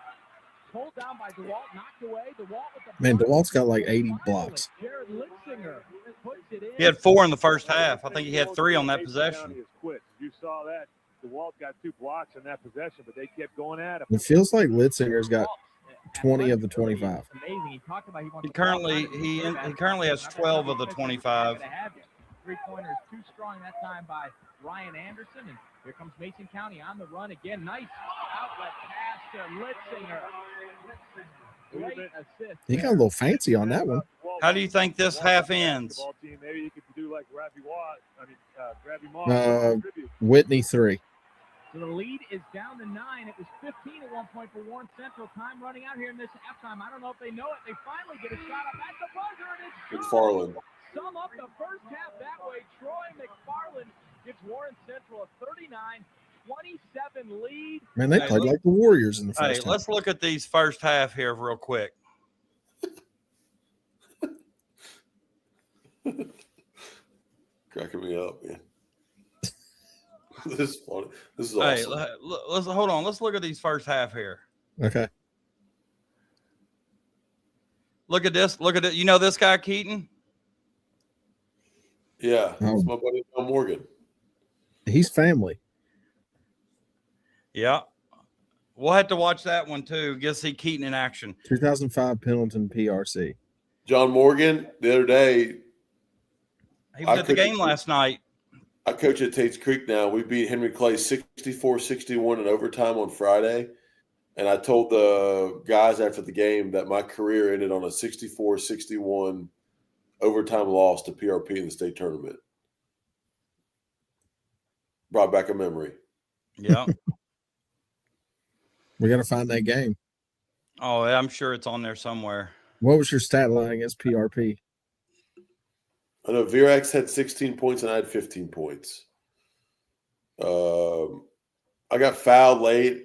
Pulled down by DeWalt, knocked away. DeWalt with the Man, DeWalt's got like 80 blocks. Jared Litzinger puts it in. He had 4 in the first half. I think he had 3 on that Mason possession. County has quit. You saw that. DeWalt got 2 blocks in that possession, but they kept going at him. It feels like Litzinger's got 20 of the 25. Amazing. He talked about He currently has 12 of the 25. Three-pointer is too strong that time by Ryan Anderson, and here comes Mason County on the run again. Nice outlet pass to Litzinger. Great assist. He got a little fancy on that one. How do you think this half ends? Maybe you could do like Gravy Moss. Whitney 3. So the lead is down to 9. It was 15 at one point for Warren Central. Time running out here in this halftime. I don't know if they know it. They finally get a shot up at the buzzer, and it's McFarland. Sum up the first half that way. Troy McFarland gives Warren Central a 39-27 lead. Man, they played like the Warriors in the Hey, first let's look at these first half here real quick. Cracking me up, man. This is funny. This is Hey, awesome. let's hold on. Let's look at these first half here. Okay. Look at this. Look at it. You know this guy, Keaton? Yeah, Oh. it's my buddy Bill Morgan. He's family. Yeah. We'll have to watch that one too. Get to see Keaton in action. 2005 Pendleton PRC. John Morgan, the other day, He was at the game last night. I coach at Tate's Creek now. We beat Henry Clay 64-61 in overtime on Friday. And I told the guys after the game that my career ended on a 64-61 overtime loss to PRP in the state tournament. Brought back a memory. Yeah. We got to find that game. Oh, I'm sure it's on there somewhere. What was your stat line against PRP? I know Virax had 16 points and I had 15 points. I got fouled late.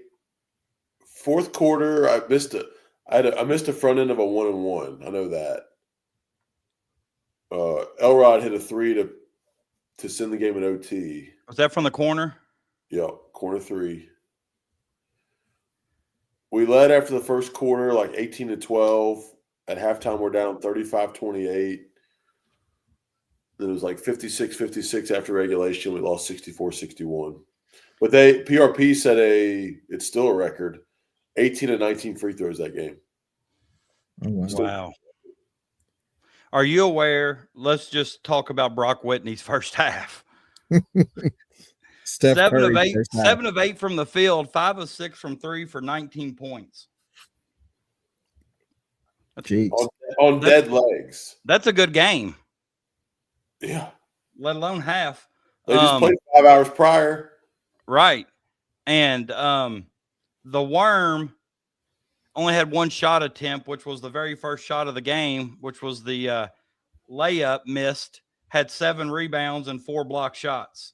Fourth quarter, I missed a front end of a 1-and-1. I know that. Elrod hit a 3 to send the game in OT. Was that from the corner? Yep, corner 3. We led after the first quarter, like 18-12. At halftime, we're down 35-28. It was like 56-56 after regulation. We lost 64-61. But PRP set it's still a record, 18 and 19 free throws that game. Oh, wow. Wow. Are you aware? Let's just talk about Brock Whitney's first half. Steph 7 Curry of 8, first half. 7 of 8 from the field, 5 of 6 from 3 for 19 points. Jeez. On dead legs. That's a good game. Yeah. Let alone half. They just played 5 hours prior. Right. And the Worm only had 1 shot attempt, which was the very first shot of the game, which was the layup missed, had 7 rebounds and 4 block shots.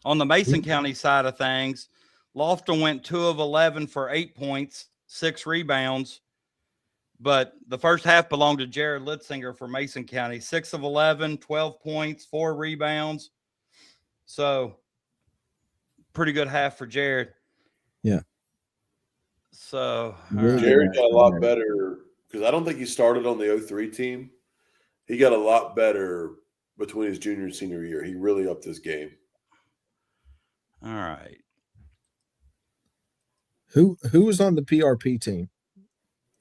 On the Mason County side of things, Lofton went 2 of 11 for 8 points, 6 rebounds. But the first half belonged to Jared Litzinger for Mason County. 6 of 11, 12 points, 4 rebounds. So pretty good half for Jared. Yeah. So Really Jared got a lot better because I don't think he started on the 03 team. He got a lot better between his junior and senior year. He really upped his game. all right. Who was on the PRP team?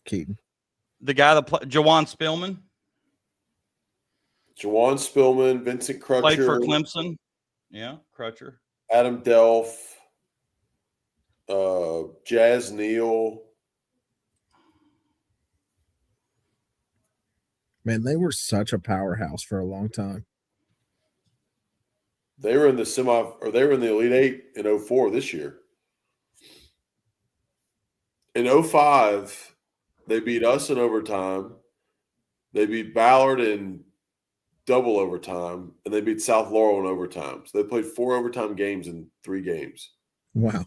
Keaton. The guy that played, Jawan Spillman, Jawan Spillman, Vincent Crutcher. played for Clemson. Yeah, Crutcher. Adam Delph, Jazz Neal. Man, they were such a powerhouse for a long time. They were in the they were in the Elite Eight in 04 this year. In 05, they beat us in overtime. They beat Ballard in double overtime, and they beat South Laurel in overtime. So they played 4 overtime games in 3 games. Wow.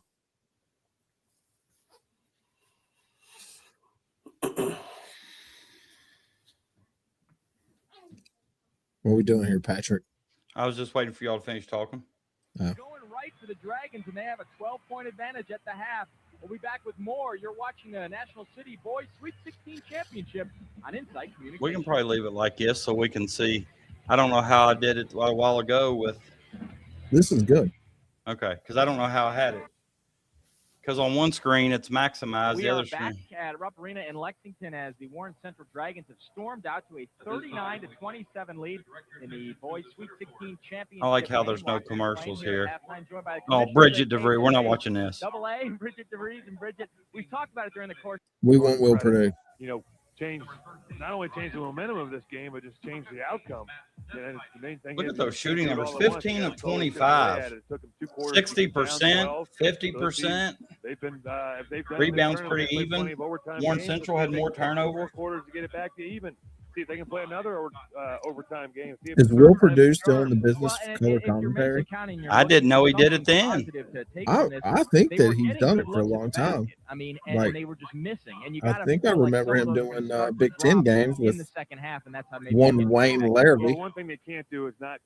What are we doing here, Patrick? I was just waiting for y'all to finish talking. Going right for the Dragons, and they have a 12-point advantage at the half. We'll be back with more. You're watching the National City Boys Sweet 16 Championship on Insight Communications. We can probably leave it like this so we can see. I don't know how I did it a while ago with. This is good. Okay, because I don't know how I had it. Because on one screen it's maximized, We the are other back screen. at Rupp Arena in Lexington as the Warren Central Dragons have stormed out to a 39-27 lead in the Boys Sweet 16 Championship. I like how there's game. no commercials here. Joined by the Oh, commissioner Bridget of DeVries. We're not KHSAA, watching this. Double A, Bridget DeVries, and Bridget. We've talked about it during the course. We want Will Purdue. Not only change the momentum of this game, but just change the outcome. And the main thing Look is at those shooting they numbers, all at once. 15 of That's all they 25, had. It took them 2 quarters to get down 60%, 12. 50%. They've been if they've done Rebounds it, pretty they've played even. plenty of overtime Warren games. Central had They more can play 4 turnover. quarters to get it back to even. See if they can play another overtime game. See if Is the Will third time Purdue they still start. in the business Well, of and color if you're Mason commentary? County and you're I didn't know he looking did for it then. something positive to take from this, I think they that were he's getting done good it for a looks at long the time. basket. I mean, Like, and they were just missing. And you I gotta think I feel like remember some him of those doing were starting to Big Ten drop games in with the second half, and that's how maybe one they get Wayne back. Larrabee. Well, one thing they can't do is not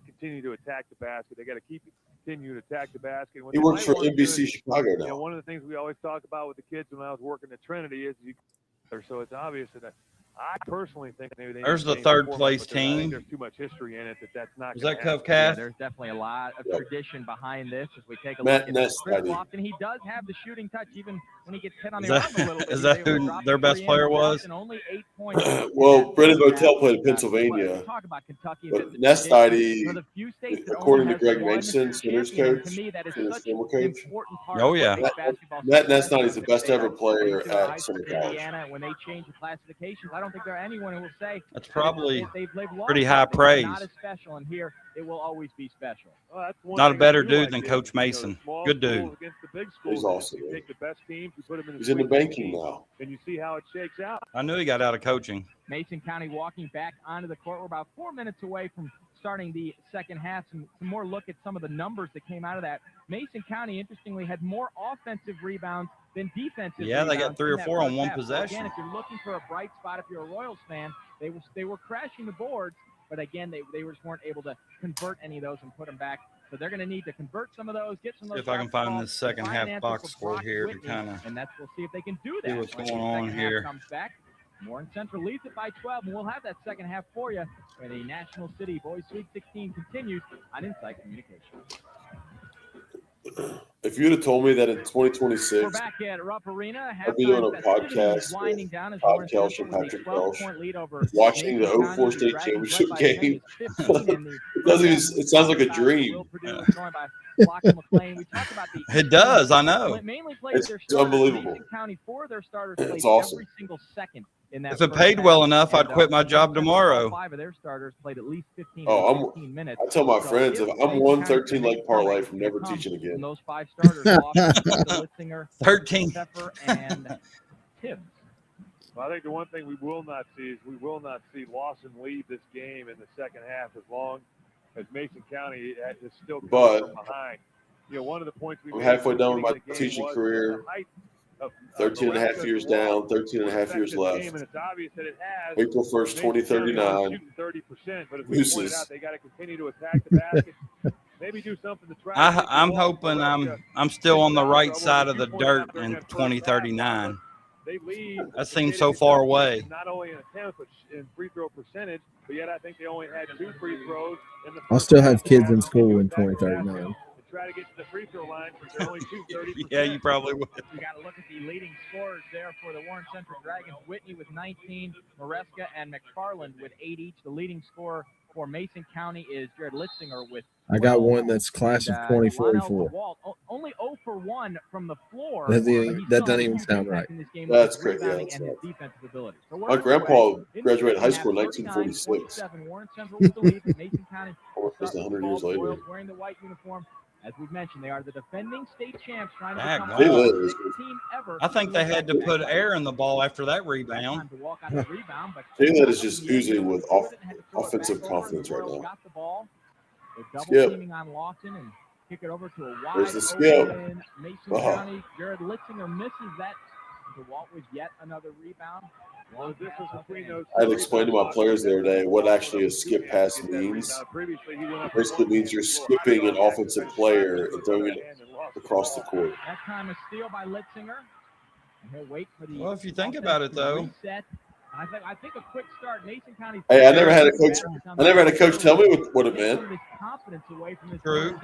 continue to attack the basket. They got to continue to attack the basket. What He they works might for wanna do NBC is, Chicago now. one of the things we always talk about with the kids when I was working at Trinity is so it's obvious that I personally think maybe they There's need to the change third format, place but I think team. there's too much history in it that's not. Was gonna that happen. Cove Yeah, Calf? there's definitely a lot of tradition behind this as we take a Matt look at Ness, Chris I think. Lofton. He does have the shooting touch even when he gets hit on Is the that- arm a little bit. is He's that able to who drop their the best three player and was? Lofton only 8 points. Well, Brendan Botel played at Pennsylvania. Talk about Kentucky. But Nestide, one of the few states that according only to has Greg one Mason, centers champion. coach, To me, that is centers such former an coach. important part Oh, of yeah. what makes basketball Matt so Nestide is the special. best ever player When you go to high at school Summer in College. Indiana, when they change the classifications, I don't think there are anyone who will say That's probably they've lost pretty it. high They are praise. Not as special, and here it will always be special. Well, that's one Not a thing better I do dude like than is, Coach the Mason. small Good schools dude. against the big schools. He's awesome, You man. take the best teams, you put them in the He's in the Sweet banking 16, now. and you see how it shakes out. I knew he got out of coaching. Mason County walking back onto the court. We're about 4 minutes away from starting the second half. Some more look at some of the numbers that came out of that. Mason County, interestingly, had more offensive rebounds than defensive Yeah, they got rebounds 3 in or that 4 on first one half. So possession. again, if you're looking for a bright spot, if you're a Royals fan, they were crashing the boards, but again, they just weren't able to convert any of those and put them back. So they're going to need to convert some of those, get some of those. If I can shots find off. this second The half finances box for score Brock here to Whitney, kinda and we'll see if they can do see that. what's when going the on second half here. comes back. Warren Central leads it by 12, and we'll have that second half for you when the National City Boys Sweet 16 continues on Insight Communications. if you'd have told me that in 2026 We're back at Rupp Arena. I'd be doing a Halftime podcast winding with down as Coach Warren Kelsch Central and with a Patrick 12-point lead over watching the Mason County. 04 state Dragons championship led by as many game. as 15 in the It sounds like a dream. Will Purdue, joined by Lockett McLean. We talked about the It does, I know. mainly played It's their starters. unbelievable. Mason County, 4 of their starters It's played awesome. every single second in that If it first paid half. well enough, I'd And, quit my job tomorrow. 5 of their starters played at least 15 Oh, 15 minutes. I tell my So friends, if if I'm Mason one County 13 leg can parlay make from never come teaching from again. those 5 starters, Litzinger, 13. Pfeffer, and Tibbs. Well, I think the one thing we will not see is Lawson lead this game in the second half as long as Mason County is still coming from behind. You know, one of the points we I'm made halfway at the done with my beginning of the game teaching was career. the height of 13 and a half Nebraska's years wall down, 13 and a half years will affect this left. game, and it's obvious that it has. April 1st, Mason County only 2039. shooting 30%, but as we pointed Mooses. out, they got to continue to attack the basket. Maybe do something to try. I'm hoping I'm still on the right side of the dirt in 2039. They lead. That seems so far away. Not only in attempts, but in free throw percentage. But yet, I think they only had 2 free throws. In the I'll still have kids in school in 2039. Try to get to the free throw line because they're only shooting 30%. Yeah, you probably would. You got to look at the leading scorers there for the Warren Central Dragons. Whitney with 19, Maresca and McFarland with 8 each. The leading scorer for Mason County is Jared Litzinger with 12. I got one that's class of 2044. Only 0 for 1 from the floor. That doesn't even sound right. That's crazy. Yeah, that's and his defensive ability. So My grandpa graduated high school in 1946. Warren Central with the lead. Mason County Almost 100 years later. wearing the white uniform. As we've mentioned, they are the defending state champs trying to Dang, become they the live. 16th team ever. I think they had to put air in the ball after that rebound. Jalen is just oozing with offensive confidence right now. Got the ball. They're Skip. double teaming on Lawson and kick it over to a wide There's the skip. open Mason County. Jared Litzinger misses that. DeWalt with yet another rebound. Well, this is between those I had to explain to my players the other day what actually a skip pass means. Basically means you're skipping an offensive player and throwing it across the court. That time a steal by Litzinger. And he'll wait for the Well, if you think about it, though. reset. I think a quick start. Mason County. Hey, I never had a coach tell me what it meant. True.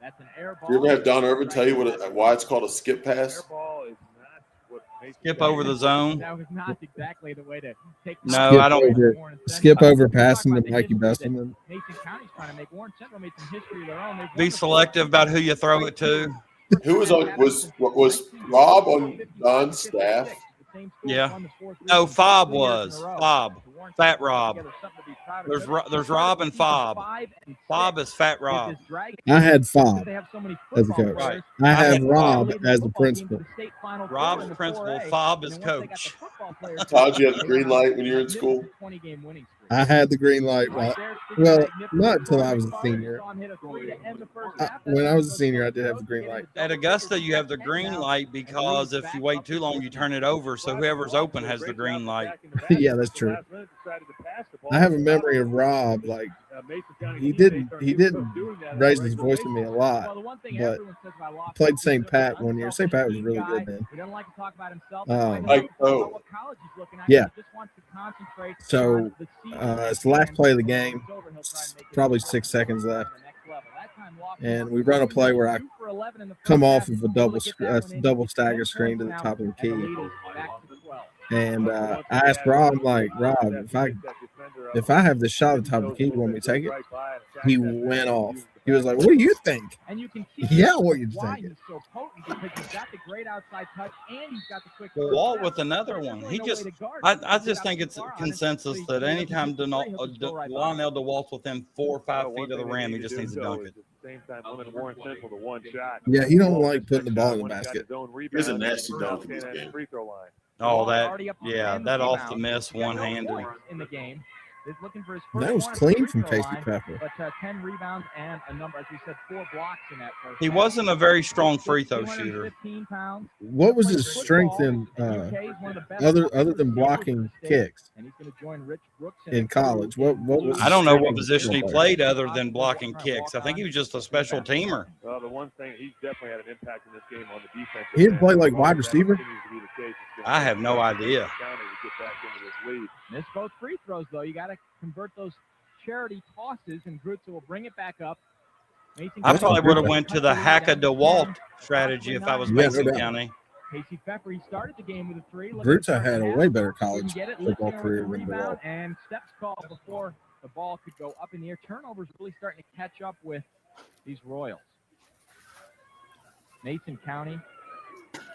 That's an air ball. You ever have Don Irvin tell you why it's called a skip pass? Skip over the zone. That was not exactly the way to take. No, I don't. Skip over passing to Mikey Besselman. Mason County's trying to make Warren Central made some history of their own. Be selective about who you throw it to. Who was Rob on Don's staff? Yeah. No, Fob was. Fob. Fat Rob. There's Rob and Fob. Fob is Fat Rob. I had Fob as a coach. Right. I have Rob as the principal. Rob's principal. Fob is coach. Todd, you have the green light when you're in school? I had the green light. Well, not until I was a senior. When I was a senior, I did have the green light. At Augusta, you have the green light because if you wait too long, you turn it over. So whoever's open has the green light. Yeah, that's true. I have a memory of Rob. Like he didn't raise his voice to me a lot, but played St. Pat one year. St. Pat was really good then. Yeah. So it's the last play of the game. Probably 6 seconds left. And we run a play where I come off of a double stagger screen to the top of the key. And I asked Rob, like, Rob, if I have this shot at the top of the key, you want me to take it? He went off. He was like, what do you think? Yeah, what do you think? Walt with another one. I just think it's a consensus that anytime Lionel DeWalt's within 4 or 5 feet of the rim, he just needs to dunk it. Yeah, he don't like putting the ball in the basket. He's a nasty dunk in this game. Oh, that off the miss one-handed. That was clean from Casey Pepper. But 10 rebounds and a number, as we said, 4 blocks in that first. He wasn't a very strong free throw shooter. What was his strength in other than blocking kicks in college? What was? I don't know what position he played other than blocking kicks. I think he was just a special teamer. Well, the one thing, he definitely had an impact in this game on the defense. He didn't play like wide receiver? I have no idea. Missed both free throws, though. You got to convert those charity tosses, and Grutzer will bring it back up. I probably would have went to the Hacka-DeWalt strategy if I was Mason County. Casey Pfeffer, he started the game with a 3. Bruta had a way better college football career than rebound, DeWalt. and steps called before the ball could go up in the air. Turnovers really starting to catch up with these Royals. Mason County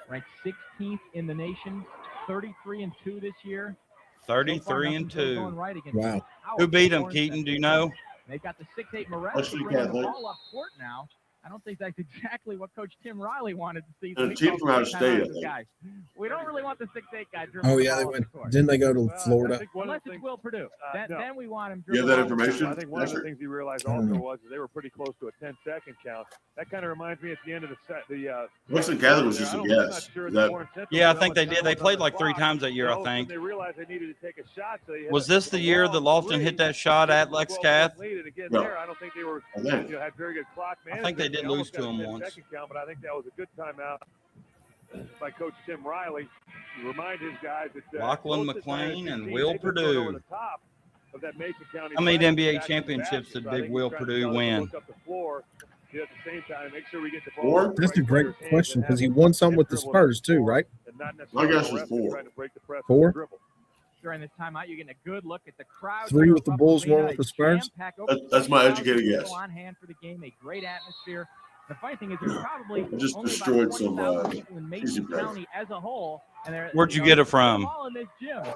ranked 16th in the nation, 33-2 this year. 33-2. Right, wow. Who beat them, Keaton? Do you know? They've got the 6'8" Moreski bringing the ball up court now. I don't think that's exactly what Coach Tim Riley wanted to see. The team from out of state, guys. We don't really want the 6'8" guy. Oh, yeah, they went. Didn't they go to Florida? Unless it's Will Purdue. Then we want him. You have that information? I think one of the things he realized also was they were pretty close to a 10-second count. That kind of reminds me at the end of the set. Western Catholic was just a guess. Yeah, I think they did. They played like 3 times that year, I think. They realized they needed to take a shot. So was this the year that Lofton hit that shot at Lex Cath? No. I don't think they were. Had very good clock management. I think they did lose to him once. Count, but I think that was a good timeout by Coach Tim Riley. He reminded his guys that Lachlan McLean and Will Purdue. How many NBA championships did Big Will Purdue win? That's a great question because he won some with the Spurs too, right? My guess was 4. 4? During this timeout, you're getting a good look at the crowd. 3 with the Bulls, 1 with the Spurs. That's my educated guess. On hand for the game, a great atmosphere. The funny thing is, there's probably just only destroyed about some 20,000 people in Mason County as a whole. And where'd you get it from?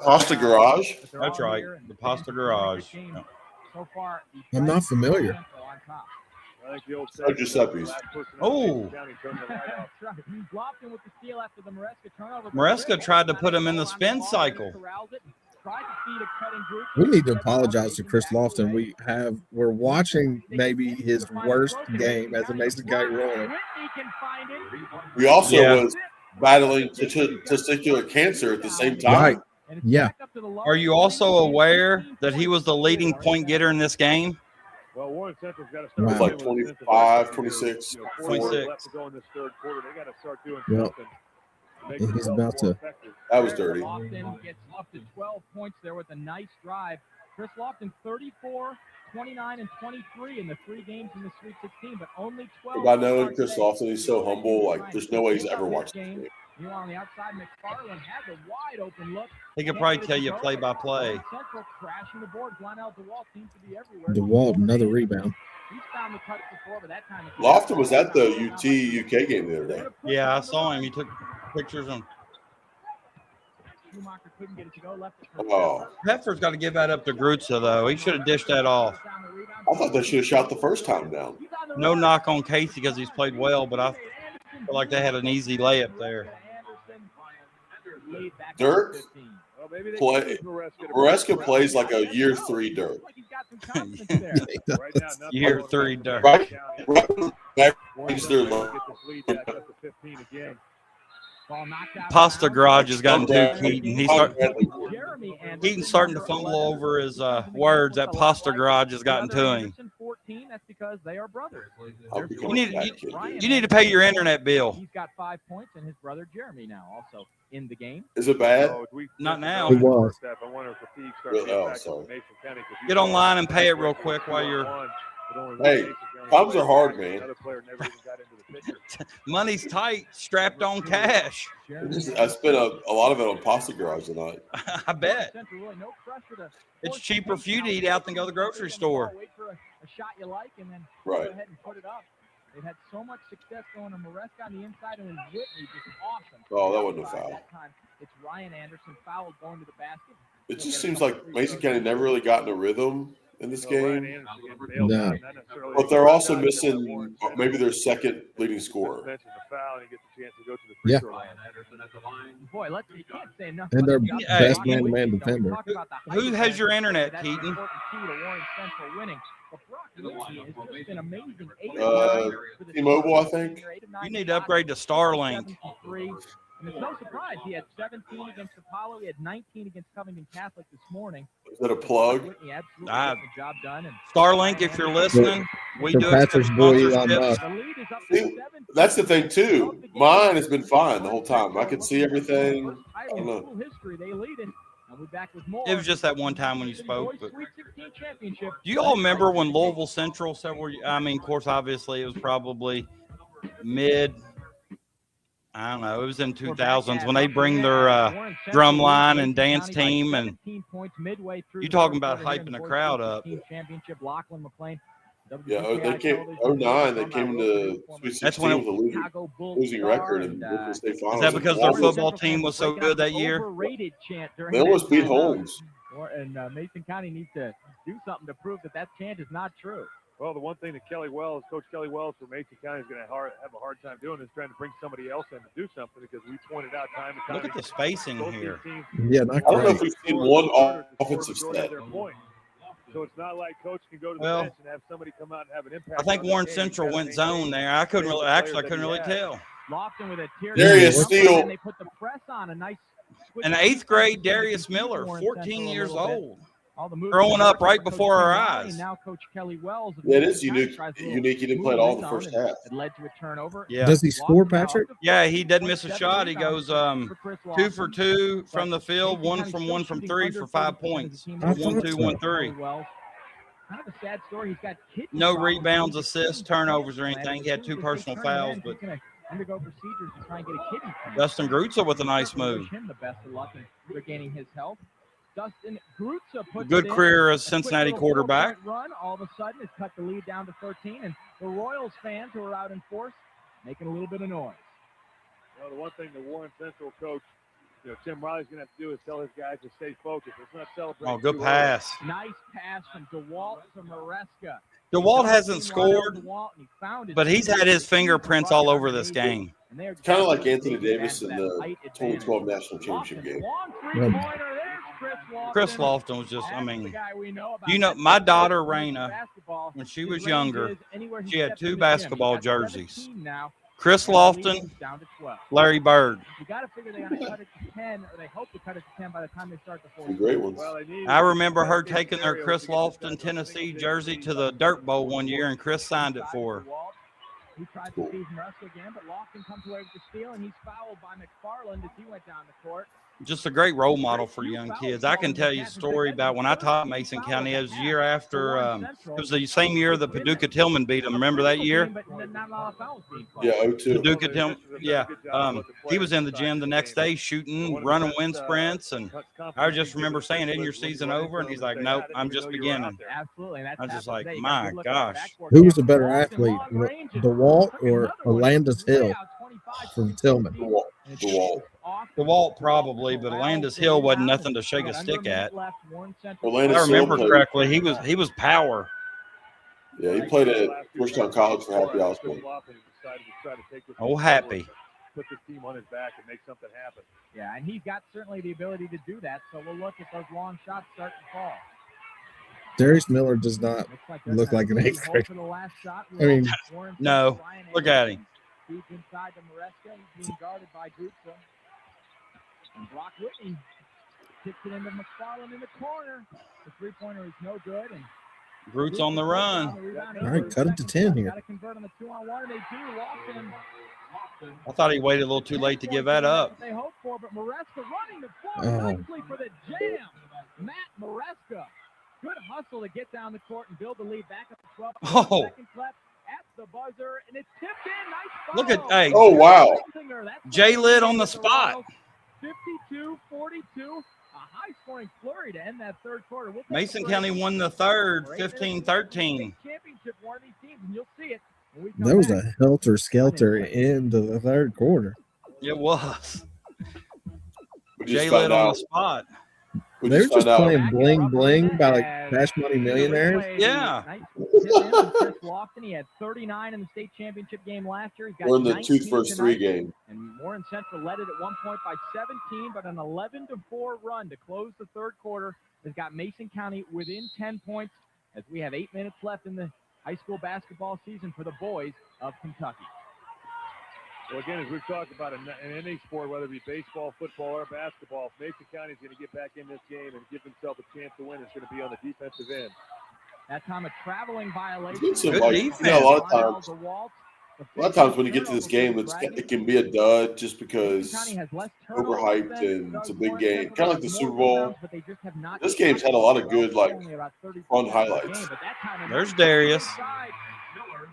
Pasta Garage? That's right, the Pasta Garage. So far, I'm not familiar. Oh, Giuseppe's. Oh. Maresca tried to put him in the spin cycle. We need to apologize to Chris Lofton. We're watching maybe his worst game as a Mason County Royal. We also was battling testicular cancer at the same time. Right. Yeah. Are you also aware that he was the leading point getter in this game? Well, Warren Central's got to It was start like 25, 26. 26. left to go in this third quarter. They got to start doing Yep. something. And he's about to. That was dirty. Lofton gets up to 12 points there with a nice drive. Chris Lofton, 34, 29, and 23 in the 3 games in the Sweet 16, but only 12. By knowing Chris Lofton, he's so humble. Like, there's no way he's ever watched the game. You on the outside, McFarland had the wide open look. He could probably tell you play-by-play. Central crashing the board. Lionel DeWalt seems to be everywhere. DeWalt, another rebound. He's found the touch before, but that time Lofton was at the UT-UK game the other day. Yeah, I saw him. He took pictures on. Schumacher couldn't get it to go. Left it Oh. Pfeffer's got to give that up to Grutza, though. He should have dished that off. I thought they should have shot the first time down. No knock on Casey because he's played well, but I feel like they had an easy layup there. Dirk Maresca plays like a year 3 Dirk. Year 3 Dirk. Right? Pasta Garage has gotten too Keaton. Keaton's starting to fumble over his words. That Pasta Garage has gotten to him. 14, that's because they are brothers. You need to pay your internet bill. He's got 5 points, and his brother Jeremy now also in the game. Is it bad? Not now. It was. Oh, sorry. Get online and pay it real quick while you're. Hey, times are hard, man. Money's tight, strapped on cash. I spent a lot of it on Pasta Garage tonight. I bet. It's cheaper for you to eat out than go to the grocery store. Wait for a shot you like, and then Right. go ahead and put it up. They've had so much success going to Maresca on the inside, and then Whitney just awesome. Oh, that wasn't a foul. That time, it's Ryan Anderson fouled going to the basket. It just seems like Mason County never really got in a rhythm in this game. No. But they're also missing maybe their second leading scorer. Yeah. Boy, you can't say enough. And their about best the man-to-man defender. Talk about the Who height has your internet, that's Keaton? an important key to Warren Central winning. But Brock Whitney has just been amazing. T-Mobile, I think. You need to upgrade to Starlink. And it's no surprise he had 17 against Apollo. He had 19 against Covington Catholic this morning. Is that a plug? Whitney absolutely Ah. got the job done. And Starlink, if you're listening, we So do Patrick's accept boy Elon sponsorships. Musk. the lead is up to See, 17. that's the thing, too. Mine has been fine the whole time. I could see everything. I don't know. History, they lead it. And we're back with more. It was just that one time when you spoke, but championship. Do you all remember when Louisville Central of course, obviously it was probably I don't know. It was in 2000s when they bring their drum line and dance team, and you talking about hyping the crowd up. Yeah, they came 09. They came to Sweet 16 with a losing record and Brooklyn State Finals. Is that because their football team was so good that year? They almost beat Holmes. And Mason County needs to do something to prove that chant is not true. Well, the one thing that Coach Kelly Wells for Mason County is going to have a hard time doing is trying to bring somebody else in to do something, because we pointed out time and time. Look at the spacing here. Yeah, not I don't know great. if we've seen one offensive set. So it's not like Coach can go to the bench and have somebody come out and have an impact. I think Warren Central went zone there. I couldn't really tell. Lofton with a Darius Steele. They put the press on a nice. And 8th grade Darius Miller, 14 years old, growing up right before our eyes. Now Coach Kelly Wells. Yeah, it is unique. He didn't play at all the first half. It led to a turnover. Yeah. Does he score, Patrick? Yeah, he didn't miss a shot. He goes 2 for 2 from the field, 1 from 3 for 5 points. 1, 2, 1, 3. Kind of a sad story. He's got kidney No problems. rebounds, assists, turnovers, or anything. He had 2 personal fouls, but undergo procedures to try and get a kidney transplant. Dustin Grutza with a nice move. Wish him the best of luck in regaining his health. Dustin Grutza puts Good career as Cincinnati quarterback. Run all of a sudden has cut the lead down to 13, and the Royals fans who are out in force making a little bit of noise. Well, the one thing the Warren Central coach, Tim Riley's going to have to do is tell his guys to stay focused. Let's not celebrate. Oh, good pass. Nice pass from DeWalt to Maresca. DeWalt hasn't scored, but he's had his fingerprints all over this game. Kind of like Anthony Davis in the 2012 National Championship game. Chris Lofton was just, my daughter Raina, when she was younger, she had 2 basketball jerseys. Chris Lofton, Larry Bird. You got to figure they're going to cut it to 10, or they hope to cut it to 10 by the time they start the fourth. Great ones. I remember her taking their Chris Lofton Tennessee jersey to the Dirt Bowl one year, and Chris signed it for her. He tried to seize Maresca again, but Lofton comes away with the steal, and he's fouled by McFarland as he went down the court. Just a great role model for young kids. I can tell you a story about when I taught Mason County. It was a year after, it was the same year the Paducah Tillman beat them. Remember that year? Yeah, 02. Paducah Tillman. Yeah. He was in the gym the next day shooting, running wind sprints. And I just remember saying, isn't your season over? And he's like, nope, I'm just beginning. Absolutely. I was just like, my gosh. Who was the better athlete, DeWalt or Landis Hill from Tillman? DeWalt probably, but Landis Hill wasn't nothing to shake a stick at. If I remember correctly, he was power. Yeah, he played at Georgetown College for Happy Osborne. Oh, Happy. Put this team on his back and make something happen. Yeah, and he's got certainly the ability to do that. So we'll look at those long shots start to fall. Darius Miller does not look like an 8th grader. I mean, no. Look at him. Deep inside to Maresca. He's being guarded by Grutza. And Brock Whitney kicks it into McFarland in the corner. The three-pointer is no good. And Grutz on the run. All right, cut it to 10 here. Got to convert on the 2-on-1, and they do. Lofton. I thought he waited a little too late to give that up. They hope for, but Maresca running the floor nicely for the jam. Matt Maresca. Good hustle to get down the court and build the lead back up to 12. Oh. Second left at the buzzer, and it's tipped in. Nice Look at, hey. Oh, wow. J-Lid on the spot. 52-42. A high-scoring flurry to end that third quarter. Mason County won the third, 15-13. Championship one of these teams, and you'll see it. That was a helter-skelter into the third quarter. It was. J-Lid on the spot. They were just playing Bling Bling by like Cash Money Millionaires. Yeah. Chris Lofton, he had 39 in the state championship game last year. He's got We're in the 2 first 3 game. And Warren Central led it at one point by 17, but an 11-4 run to close the third quarter has got Mason County within 10 points as we have 8 minutes left in the high school basketball season for the boys of Kentucky. Well, again, as we've talked about in any sport, whether it be baseball, football, or basketball, if Mason County is going to get back in this game and give themselves a chance to win, it's going to be on the defensive end. That time a traveling violation. Good defense. A lot of times. A lot of times when you get to this game, it can be a dud just because overhyped and it's a big game. Kind of like the Super Bowl. This game's had a lot of good, like, fun highlights. There's Darius.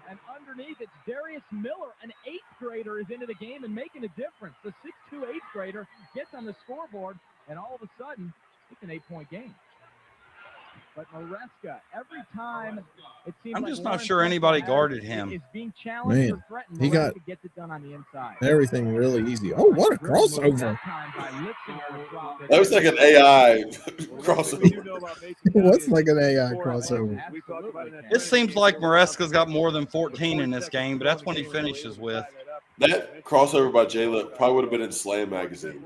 And underneath, it's Darius Miller, an 8th grader, is into the game and making a difference. The 6'2" 8th grader gets on the scoreboard, and all of a sudden, it's an 8-point game. But Maresca, every time it seems I'm just like not sure anybody guarded him. Is being challenged or threatened. He got gets it done on the inside. everything really easy. Oh, what a crossover! That was like an AI crossover. What's like an AI crossover? It seems like Maresca's got more than 14 in this game, but that's when he finishes with. That crossover by Jayla probably would have been in Slam magazine.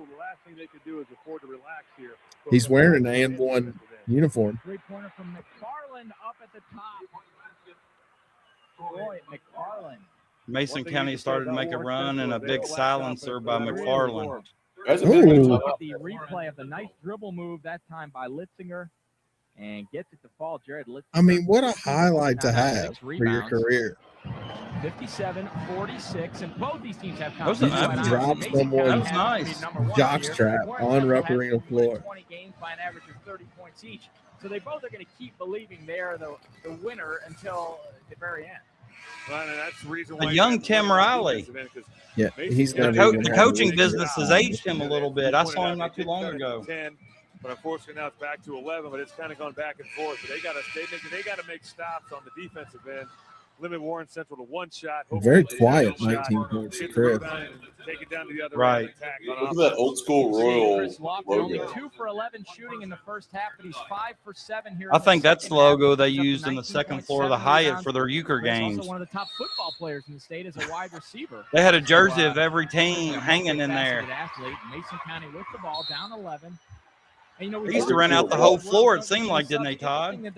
He's wearing an and-1 uniform. 3-pointer from McFarland up at the top. Boy, McFarland. Mason County started to make a run and a big silencer by McFarland. The replay of the nice dribble move that time by Litzinger and gets it to fall. Jared Litzinger. I mean, what a highlight to have for your career. 57-46, and both these teams have That was nice. Jock's trap on Rupperino floor. 20 games by an average of 30 points each. So they both are going to keep believing they're the winner until the very end. Well, that's the reason The why young Tim Riley. Yeah, he's the coaching business has aged him a little bit. I saw him not too long ago. 10, but unfortunately now it's back to 11. But it's kind of gone back and forth. But they got to make stops on the defensive end. Limit Warren Central to one shot. Very quiet, 19 points. Chris. Take it down to the other right. end. Look at that old school Royal Only logo. 2 for 11 shooting in the first half, but he's 5 for 7 here. I think that's the logo they used in the second floor of the Hyatt for their Euchre games. Also one of the top football players in the state as a wide receiver. They had a jersey of every team hanging in there. Athlete. Mason County with the ball down 11. And, They used to run out the whole floor, it seemed like, didn't they, Todd? Yes,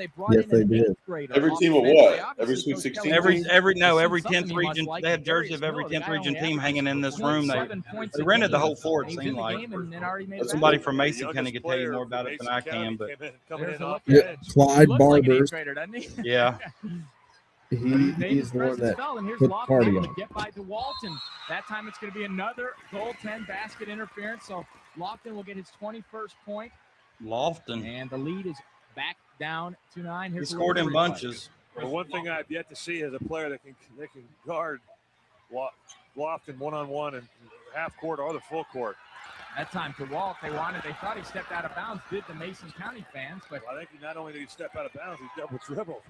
they did. Every team of what? Every Sweet 16? Every 10th region, they had jersey of every 10th region team hanging in this room. They rented the whole floor, it seemed like. Somebody from Mason County could tell you more about it than I can, but Yeah, Clyde Barbers. yeah. He's the one that put the party on. Get by to Walton. That time it's going to be another goaltend basket interference. So Lofton will get his 21st point. Lofton. And the lead is back down to 9. He scored in bunches. Well, one thing I've yet to see is a player that can guard Lofton one-on-one and half court or the full court. That time to Walt, they thought he stepped out of bounds, did the Mason County fans, but I think not only did he step out of bounds, he double dribbled.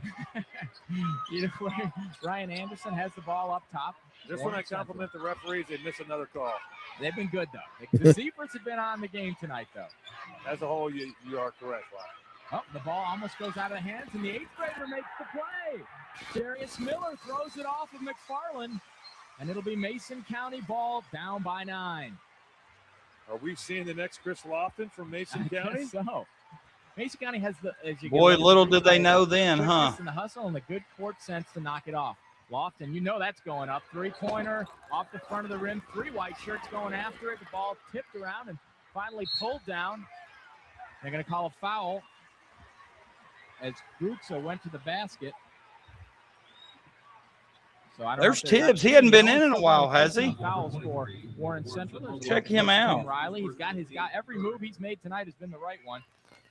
Either way, Ryan Anderson has the ball up top. Just when I compliment the referees, they miss another call. They've been good, though. The Zebras have been on the game tonight, though. As a whole, you are correct, Lyle. Oh, the ball almost goes out of the hands, and the 8th grader makes the play. Darius Miller throws it off of McFarland, and it'll be Mason County ball down by 9. Are we seeing the next Chris Lofton from Mason County? So, Mason County has the Boy, little did they know then, huh? And the hustle and the good court sense to knock it off. Lofton, you know that's going up. 3-pointer off the front of the rim. 3 white shirts going after it. The ball tipped around and finally pulled down. They're going to call a foul as Grutza went to the basket. So I don't There's Tibbs. He hadn't been in a while, has he? Fouls for Warren Central. Check him out. Riley, he's got every move he's made tonight has been the right one.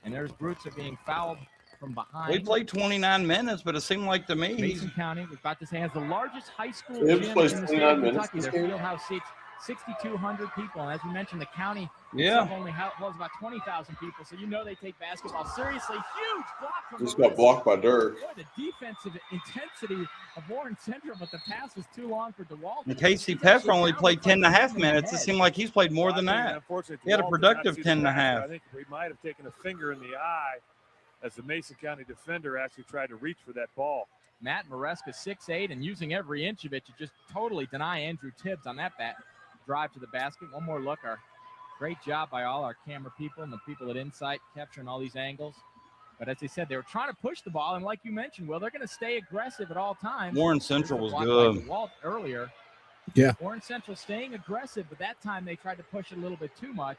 And there's Grutza being fouled from behind. We played 29 minutes, but it seemed like to me. Mason County, we've got to say, has the largest high school Tibbs gym plays in the 29 state of minutes Kentucky. this Their game? field house seats 6,200 people. And as we mentioned, the county Yeah. only was about 20,000 people. So you know they take basketball seriously. Huge block from Just got blocked by Dirk. Boy, the defensive intensity of Warren Central, but the pass was too long for DeWalt. And Casey Peffer only played 10 and a half minutes. It seemed like he's played more than that. He had a productive 10 and a half. I think we might have taken a finger in the eye as the Mason County defender actually tried to reach for that ball. Matt Maresca, 6'8", and using every inch of it to just totally deny Andrew Tibbs on that drive to the basket. One more look. Great job by all our camera people and the people at Insight capturing all these angles. But as they said, they were trying to push the ball, and like you mentioned, Will, they're going to stay aggressive at all times. Warren Central was good. Walt earlier. Yeah. Warren Central staying aggressive, but that time they tried to push it a little bit too much.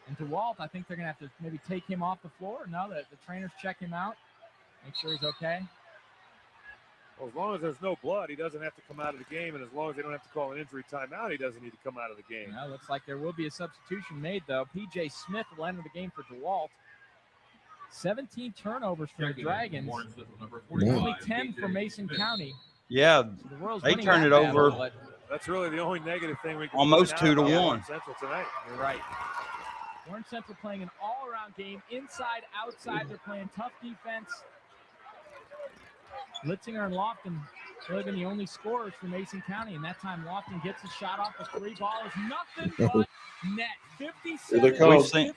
And DeWalt, I think they're going to have to maybe take him off the floor. No, the trainers check him out, make sure he's okay. Well, as long as there's no blood, he doesn't have to come out of the game, and as long as they don't have to call an injury timeout, he doesn't need to come out of the game. Well, looks like there will be a substitution made, though. P.J. Smith will enter the game for DeWalt. 17 turnovers for the Dragons. Only 10 for Mason County. Yeah, The they turned it over. That's really the only negative thing we can Almost point out 2-1. about Central tonight. You're right. Warren Central playing an all-around game, inside, outside. They're playing tough defense. Litzinger and Lofton really been the only scorers for Mason County, and that time Lofton gets a shot off a three ball. Is nothing but net. 57-51,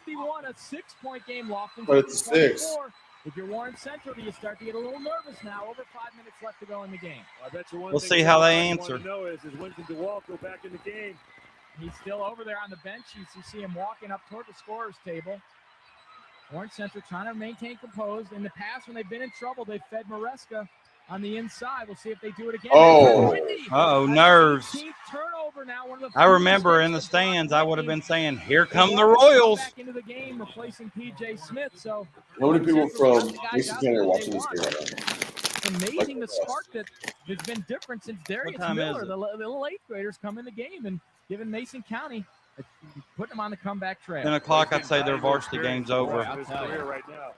a 6-point game. Lofton. But it's a 6. If you're Warren Central, do you start to get a little nervous now? Over 5 minutes left to go in the game. I bet you one We'll thing see how they I answer. want to know is when can DeWalt go back in the game? He's still over there on the bench. You see him walking up toward the scorer's table. Warren Central trying to maintain composed. In the past, when they've been in trouble, they've fed Maresca on the inside. We'll see if they do it again. Oh, nerves. 18th turnover now. One of the I remember in the stands, I would have been saying, here come the Royals. Back into the game, replacing P.J. Smith. So How many people from Mason County are watching this game right now? It's amazing the spark that has been different since Darius time Miller, is the little 8th graders, come in the game and giving Mason County, putting them on the comeback trail. 10 o'clock, I'd say their varsity game's over. His career right now.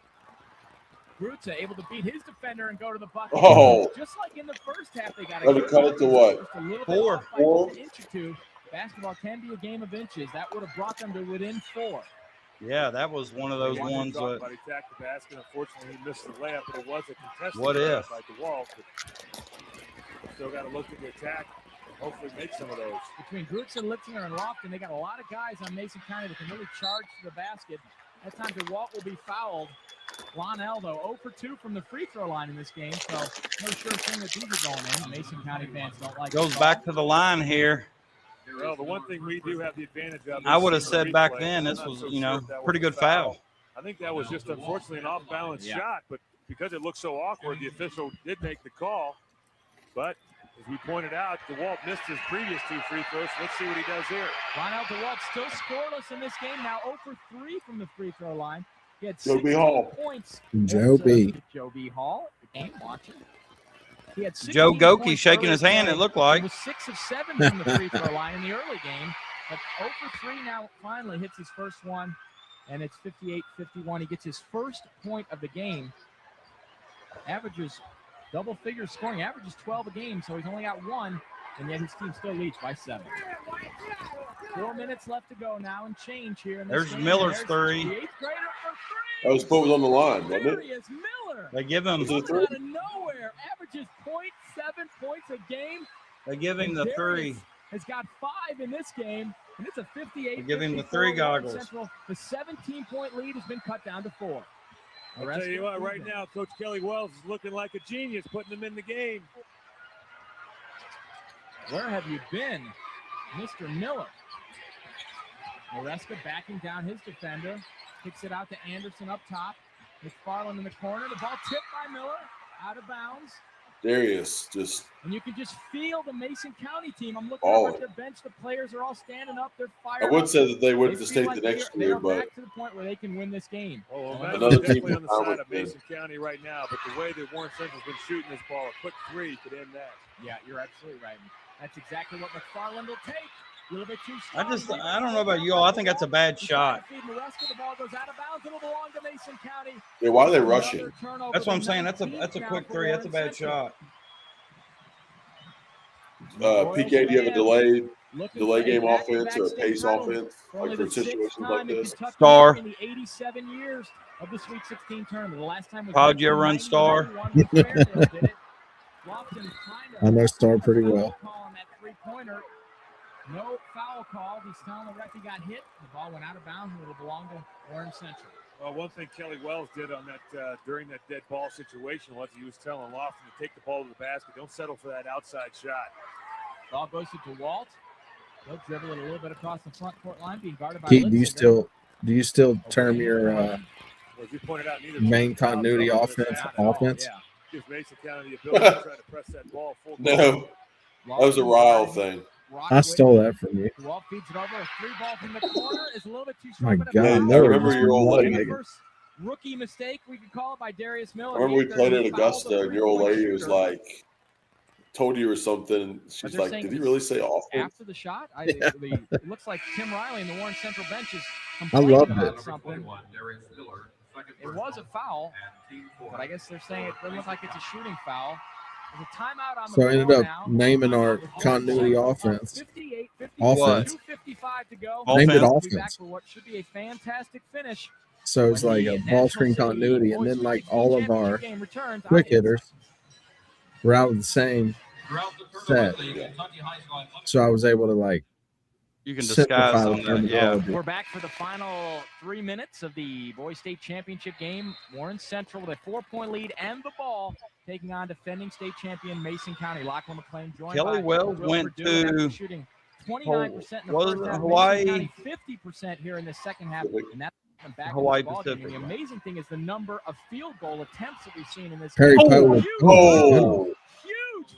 Gruta able to beat his defender and go to the bucket. Oh. Just like in the first half, they got Let me cut it to what? Just a little bit 4. off by just an inch or two. Basketball can be a game of inches. That would have brought them to within 4. Yeah, that was one of those ones that. He attacked the basket. Unfortunately, he missed the layup, but it was a contested What layup if? by DeWalt. Still got to look at the attack. Hopefully, make some of those. Between Groots and Litzinger and Lofton, they got a lot of guys on Mason County that can really charge to the basket. That time DeWalt will be fouled. Lonell, though, 0 for 2 from the free throw line in this game, so no sure thing that these are going in. Mason County fans don't like it. Goes back to the line here. Well, the one thing we do have the advantage of. I would have said back then this was, pretty good foul. I think that was just unfortunately an off-balance shot, but because it looked so awkward, the official did make the call. But as we pointed out, DeWalt missed his previous 2 free throws. Let's see what he does here. Lonell DeWalt still scoreless in this game, now 0 for 3 from the free throw line. He had Joe B. 16 Hall. points. Joe B. Joe B. Hall, the game watcher. He had Joe 16 Goki points shaking his early hand, play. it looked like. He was 6 of 7 from the free throw line in the early game. But 0 for 3 now finally hits his first one, and it's 58-51. He gets his first point of the game. Averages double figures scoring, averages 12 a game, so he's only got 1, and yet his team still leads by 7. 4 minutes left to go now and change here. In this There's game. Miller's There's 3. The 8th grader for 3. That was put on the line, wasn't There it? he is, Miller. They give him Was it a Coming out of nowhere, averages 0.7 points a game. the 3. Has got 5 in this game, and it's a 58. They give him the 3 goggles. Central. The 17-point lead has been cut down to 4. I'll tell you what, right now, Coach Kelly Wells is looking like a genius, putting them in the game. Where have you been, Mr. Miller? Maresca backing down his defender. Kicks it out to Anderson up top. McFarland in the corner. The ball tipped by Miller. Out of bounds. Darius just. And you can just feel the Mason County team. I'm looking All at their bench. The players are all standing up. They're fired I would up. say that they went to They state feel the like next they year, are but back to the point where they can win this game. Oh, well, Another that's team definitely on the power side of play. Mason County right now, but the way that Warren Central's been shooting this ball, a quick 3 could end that. Yeah, you're absolutely right. That's exactly what McFarland will take. A little bit too strong. I don't know about you all. I think that's a bad shot. The ball goes out of bounds. It'll belong to Mason County. yeah, why are they rushing? Another turnover. That's what I'm saying. That's a 19th quick now 3. for That's a bad Warren Central. shot. PK, do you have a delay Looking game for a offense or a back-to-back pace state title offense, for only like for the 6th situations like time in this? Kentucky Star. In the 87 years of the Sweet 16 tournament. The last time was How'd you run 1991 Star? when Fairfield did it. Lofton trying to I know Star pretty well. call on that three-pointer. No foul call. He's telling the ref he got hit. The ball went out of bounds and it'll belong to Warren Central. Well, one thing Kelly Wells did on that during that dead ball situation was he was telling Lofton to take the ball to the basket. Don't settle for that outside shot. Ball goes to DeWalt. He'll dribble it a little bit across the front court line, being guarded by Keaton, Litzinger. do you still term your Well, as you pointed out, neither main team fouled continuity trouble in this offense half. offense? Yeah. Gives Mason County the ability to try to press that ball full court. No, that was a Ryle thing. I stole that from you. DeWalt feeds it over. A 3-ball from the corner is a little bit too My strong. but God, I a no, remember your old blood lady. nigga. first rookie mistake we could call it by Darius Miller. I remember we He played at fouled the Augusta, and your old three-point lady was shooter. like, told you or something. She's like, did he really say offense? After the shot, it looks like Tim Riley and the Warren Central bench is I complaining loved about it. something. It was a foul, but I guess they're saying it doesn't look like it's a shooting foul. There's a timeout on the So I ended up now. naming our continuity offense. 58, 55, Offense. 2:55 to go. Named it We'll be back offense. for what should be a fantastic finish. So it's like a ball screen continuity, and then like all of our quick hitters were out of the same set. So I was able to like You can simplify disguise the on that. Yeah. terminology. We're back for the final 3 minutes of the Boys State Championship game. Warren Central with a 4-point lead and the ball, taking on defending state champion Mason County. Lachlan McLean joined Kelly by Wells Will went Purdue after to shooting 29% in the was first it half. Hawaii? Mason County 50% here in the second half, and that's back Hawaii in the ball Pacific. game. And the amazing thing is the number of field goal attempts that we've seen in this Perry game. Poe. Huge, Oh, huge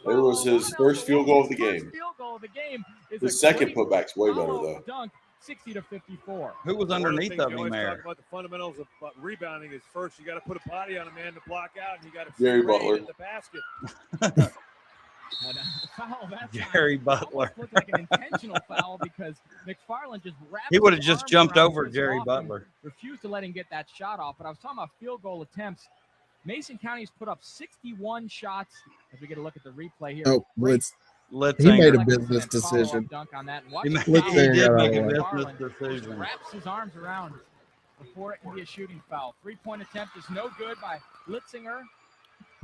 it was foul. his first field goal of the His game. first field goal of the game is The a second great putback's way better, follow-up though. dunk, 60-54. Who was One of the underneath things of you him always there? talk about the fundamentals of rebounding is first you got to put a body on a man to block out, and you got to Jerry spray Butler. at the basket. And, foul that Jerry time Butler. almost looked like an intentional foul because McFarland just wrapped He would have his just arms jumped around over Chris Jerry Lofton, Butler. refused to let him get that shot off. But I was talking about field goal attempts. Mason County's put up 61 shots. As we get a look at the replay here. Oh, Blitz. Let's He made a Like business and follow-up decision. dunk on that. And watch He the did foul. Let's make a away. business McFarland decision. wraps his arms around before it can be a shooting foul. 3-point attempt is no good by Litzinger.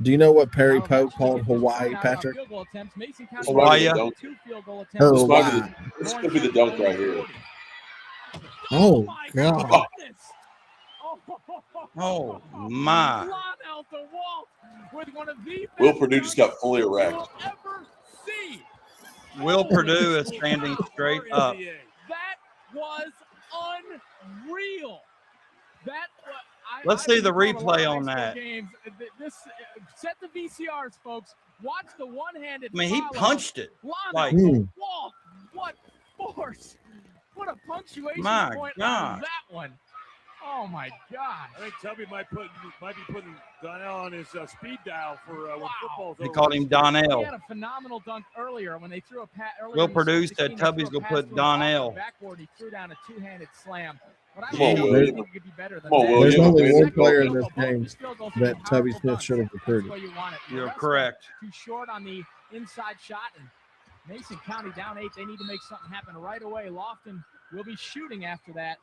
Do you know what Perry Now, Poe actually called get this Hawaii, point out about Patrick? field goal attempts. Mason County Hawaii. has Dunk. 2 field goal attempts. Her This might be Hawaii. this could be the dunk right here. Oh, my God. goodness. Oh, my. Lionel DeWalt with one of the Will best Purdue just got fully dunks erect. you'll ever see. Will Holy Purdue is standing cow. straight up. That was unreal. That was, Let's see the replay on that. Games. This set the VCRs, folks. Watch the one-handed. I mean, he follow. punched it. Lionel Like, DeWalt. What force! What a punctuation My point God. on that one. Oh my gosh. I think Tubby might be putting Donnell on his speed dial for when football's They over. called him He Donnell. had a phenomenal dunk earlier when they threw a pass. Will Purdue said Tubby's going to put Donnell. Backboard, he threw down a two-handed slam. But I Come on, don't Will. think it could be better than Come on, that. Will. There's Yeah, only man. one player in this Both game these field goals that are Tubby powerful Smith should have dunks. That's recruited. where you want it. The You're rest are correct. Too short on the inside shot, and Mason County down 8. They need to make something happen right away. Lofton will be shooting after that.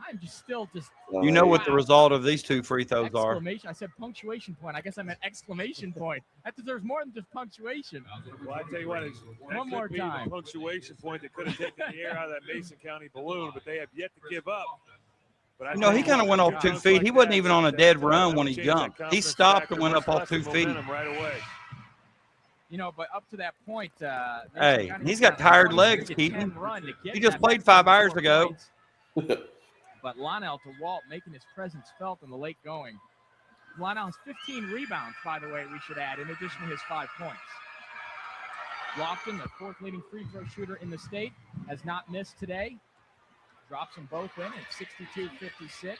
I'm just still just You know what the result of these 2 free throws are. exclamation. I said punctuation point. I guess I meant exclamation point. That deserves more than just punctuation. Well, I tell you what, that One more could be time. the punctuation point that could have taken the air out of that Mason County balloon, but they have yet to give up. But I You know, he tell kind of what, went off 2 dunks feet. like He wasn't that, even on a that- dead that run when he change that jumped. He confidence stopped factor, and went up much off less 2 the feet. momentum right away. You know, but up to that point, Mason Hey, County he's got got tired 23-10 legs, Keaton. run to get He just that played back 5 hours 24 ago. points. But Lionel DeWalt making his presence felt in the late going. Lionel has 15 rebounds, by the way, we should add, in addition to his 5 points. Lofton, the 4th leading free throw shooter in the state, has not missed today. Drops them both in at 62-56.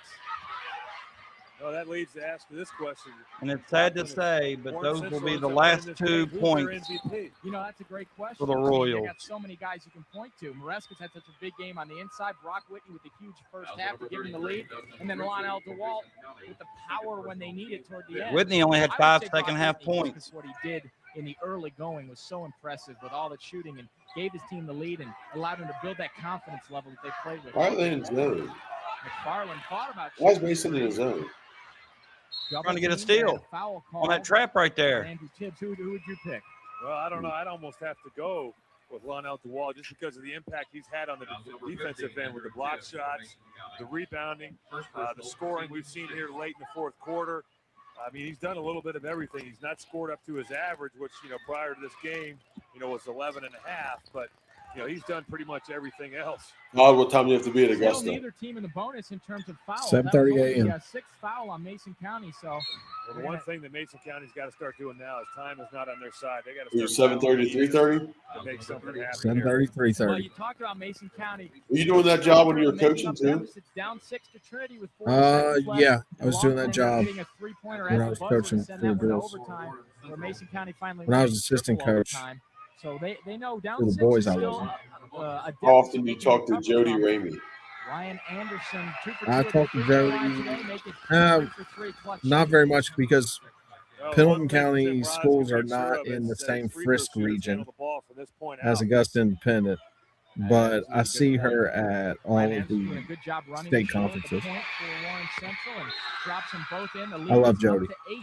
No, that leads to ask this question. And it's sad to say, but those will be the last 2 points You know, that's a great question. for the I mean, Royals. they got so many guys you can point to. Maresca's had such a big game on the inside. Brock Whitney with the huge first half to give him the lead. And then Lionel DeWalt with the power when they need it toward the end. Whitney only had I would 5 say second Brock half Whitney, points. What he did in the early going was so impressive with all the shooting and gave his team the lead and allowed him to build that confidence level that they played with. Why are they in zone? McFarland thought about Why is Mason in his zone? Trying to get a double team and steal foul on call. that trap right there. Andrew Tibbs, who would you pick? Well, I don't know. I'd almost have to go with Lionel DeWalt just because of the impact he's had on the defensive end with the block shots, the rebounding, the scoring we've seen here late in the 4th quarter. I mean, he's done a little bit of everything. He's not scored up to his average, which, prior to this game, was 11.5, but he's done pretty much everything else. What time do you have to be at Still Augusta? neither team in the bonus in terms of fouls. 7:30 a.m. 6th foul on Mason County. So Well, the one thing that Mason County's got to start doing now is time is not on their side. They got to You're start 7:30 to 3:30? to make something happen. 7:30, well, 3:30. you talked about Mason County. Were you doing that job when you were Making coaching up too? deficits, down 6 to Trinity with 4 seconds left. Yeah, I was doing Lofton that ended up job hitting a three-pointer when at I the was buzzer to coaching send for the that one to girls. overtime. where Mason County finally when I was wins assistant triple coach. overtime. So they know down For the 6 boys, is I still wasn't. a How often do you talk to Jody Ramey? Ryan Anderson, 2 for 2 I at the talked to free throw line Jody, today, make it 3 for 3 clutch not very much because Well, Pendleton one thing County Tim Rod's schools gonna are make sure not of in the is that same his free throw Frisk shooters region handle the ball from this point as out. Augusta Independent, but That's a I good see point. her at all Ryan of Anderson doing a the good job running state the show at the conferences. point for Warren Central and drops them both in. The lead I love is Jody. up to 8.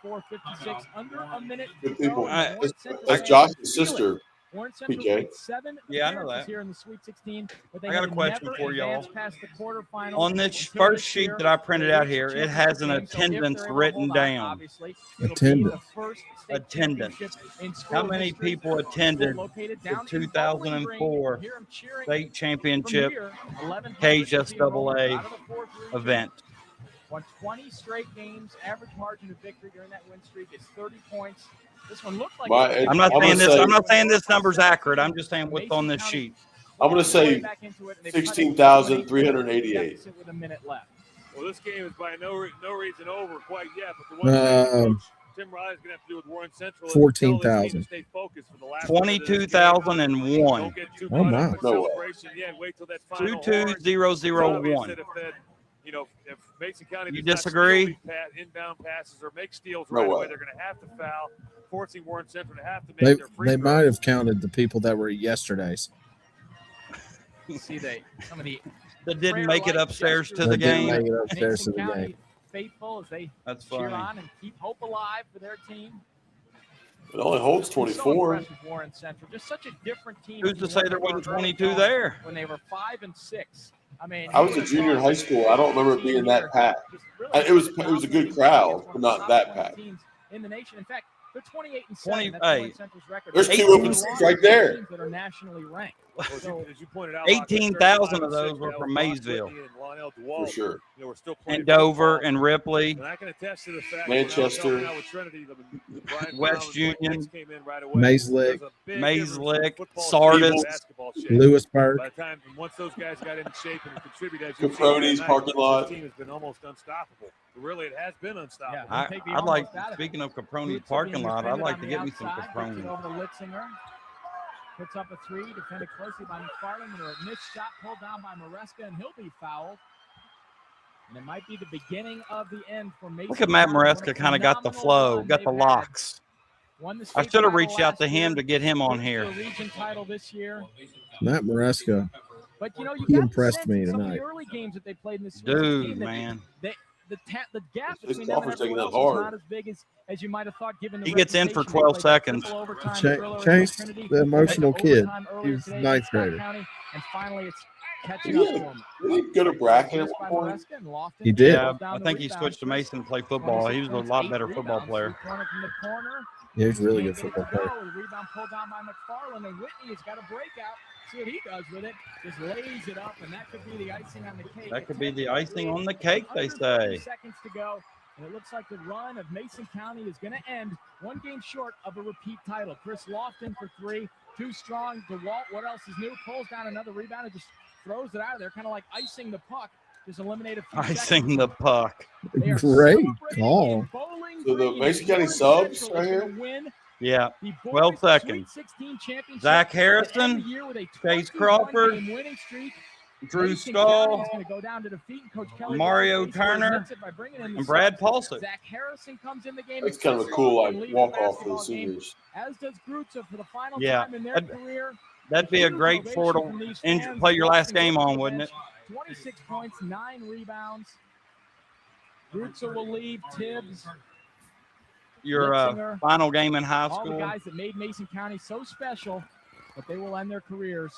64-56, under a minute Good to go. people. and Warren Central That's fans Josh's feel it. sister. Warren Central PK. played 7 Yeah, I know appearances that. here in the Sweet 16, but they I got a had question never for y'all. advanced past the quarterfinals. On this until first sheet year. that I printed They out reached the here, it championship has an game, so if they're attendance able to written hold on, down. obviously, it'll Attendance. be the first state Attendance. championship in How school many history. people School attended located the down in Bowling Green. 2004 Hear 'em cheering State from Championship here. 1100 KHSAA out of the fourth region. event? Won 20 straight games. Average margin of victory during that win streak is 30 points. This one looked like I'm not I'm saying gonna this. say- I'm not saying this number's accurate. I'm just saying what's on this sheet. I'm going to say 16,388. With a minute left. Well, this game is by no reason over quite yet, but the one thing Coach Tim Riley's going to have to do with Warren Central is tell this team to 14,000. stay focused for the last 22,001. Don't get too Oh, caught my. up in No way. celebration yet. Wait till that final horn. 22001. If Mason County You does not disagree? steal these inbound passes or make steals No right way. away, they're going to have to foul, forcing Warren Central to have to make They their free throws. might have counted the people that were yesterday's. See some of the That didn't make it prayer-like upstairs to gestures the That didn't game. make it upstairs to Mason the County game. faithful as they That's cheer funny. on and keep hope alive for their team. It only holds So 24. impressed with Warren Central, just such a different team. Who's to from say what there they were wasn't early 22 on there? when they were 5 and 6. I mean, I was a junior in high school. I don't remember it being that packed. It was a good crowd, but not that packed. In the nation, in fact, they're 28 and 20 7. That's Warren Central's record. There's two open seats right there. Teams that are nationally ranked. So, as you pointed out, 18,000 of those were from Maysville For sure. We're still and Dover and Ripley. And I can attest to the fact Manchester. that when I was helping out with Trinity, Brian West Brown and Blake Union. Hicks came in right away. Mayslick, There's a big Mayslick, difference in football Sardis, shape and basketball shape. Lewisburg. By the time once those guys got into shape and contributed, as Caproni's parking lot. this team has been almost unstoppable. Really, it has been unstoppable. Yeah. Take the I'd like, almost out of it. speaking of Caproni's Boots are parking being lot, I'd defended like on to the get me some outside, gets it Caproni. over to Litzinger. Puts up a 3, defended closely by McFarland, and a missed shot pulled down by Maresca, and he'll be fouled. And it might be the beginning of the end for Mason. Look at Matt County. Maresca, kind of got the flow, got the locks. Won the I state should have title reached out last to him year, to get him on moved to here. a region title this year. Matt Maresca. But you know, you He got the impressed sense me in some of tonight. the early games that they played in this Dude, man. The gap His between them and golfer's taking everyone that else is hard. not as big as you might have thought given the He gets in for reputation. They 12 played seconds. triple overtime Chase, thriller Chase, against Trinity. the emotional They kid. had overtime earlier He's today ninth against Scott grader. County, and finally it's Did catching he up have to him. Did he go to bracket at Missed by one point? Maresca, and Lofton He did. Yeah, pulls down I the think he rebound. switched to Mason to play football. He was a 26 lot points, better 8 football rebounds. player. Corner from the corner. Yeah, he's a really Can't good get it football to player. go. The rebound pulled down by McFarland, and Whitney has got a breakout. See what he does with it. Just lays it up, and that could be the icing on the cake. That could be the icing on the cake, they Under 30 say. seconds to go, and it looks like the run of Mason County is going to end one game short of a repeat title. Chris Lofton for 3, too strong. DeWalt, what else is new? Pulls down another rebound and just throws it out of there, kind of like icing the puck. Just eliminate a few Icing seconds. the puck. They are Great celebrating call. in Bowling So the Green. Mason County Warren subs Central right is here? gonna win Yeah. the 12 boys' seconds. Sweet 16 championship. Zach They end Harrison, the year with a Chase 21 Crawford, game winning streak. Drew Mason County Stahl, is going to go down to defeat, and Coach Kelly Mario basically Turner, admits it by bringing in the and Brad subs. Paulson. Zach Harrison comes in the game. That's and kind of a Chris cool Crawford like leaves the walk off for the basketball game, seniors. as does Grutza for the final Yeah, time in their that'd- career. That'd be a Huge great ovation for from to these fans. play your last Lofton game goes to on, the wouldn't it? bench. 26 points, 9 rebounds. Grutza will leave. Tibbs, Your Litzinger, final game in high all the school. guys that made Mason County so special, but they will end their careers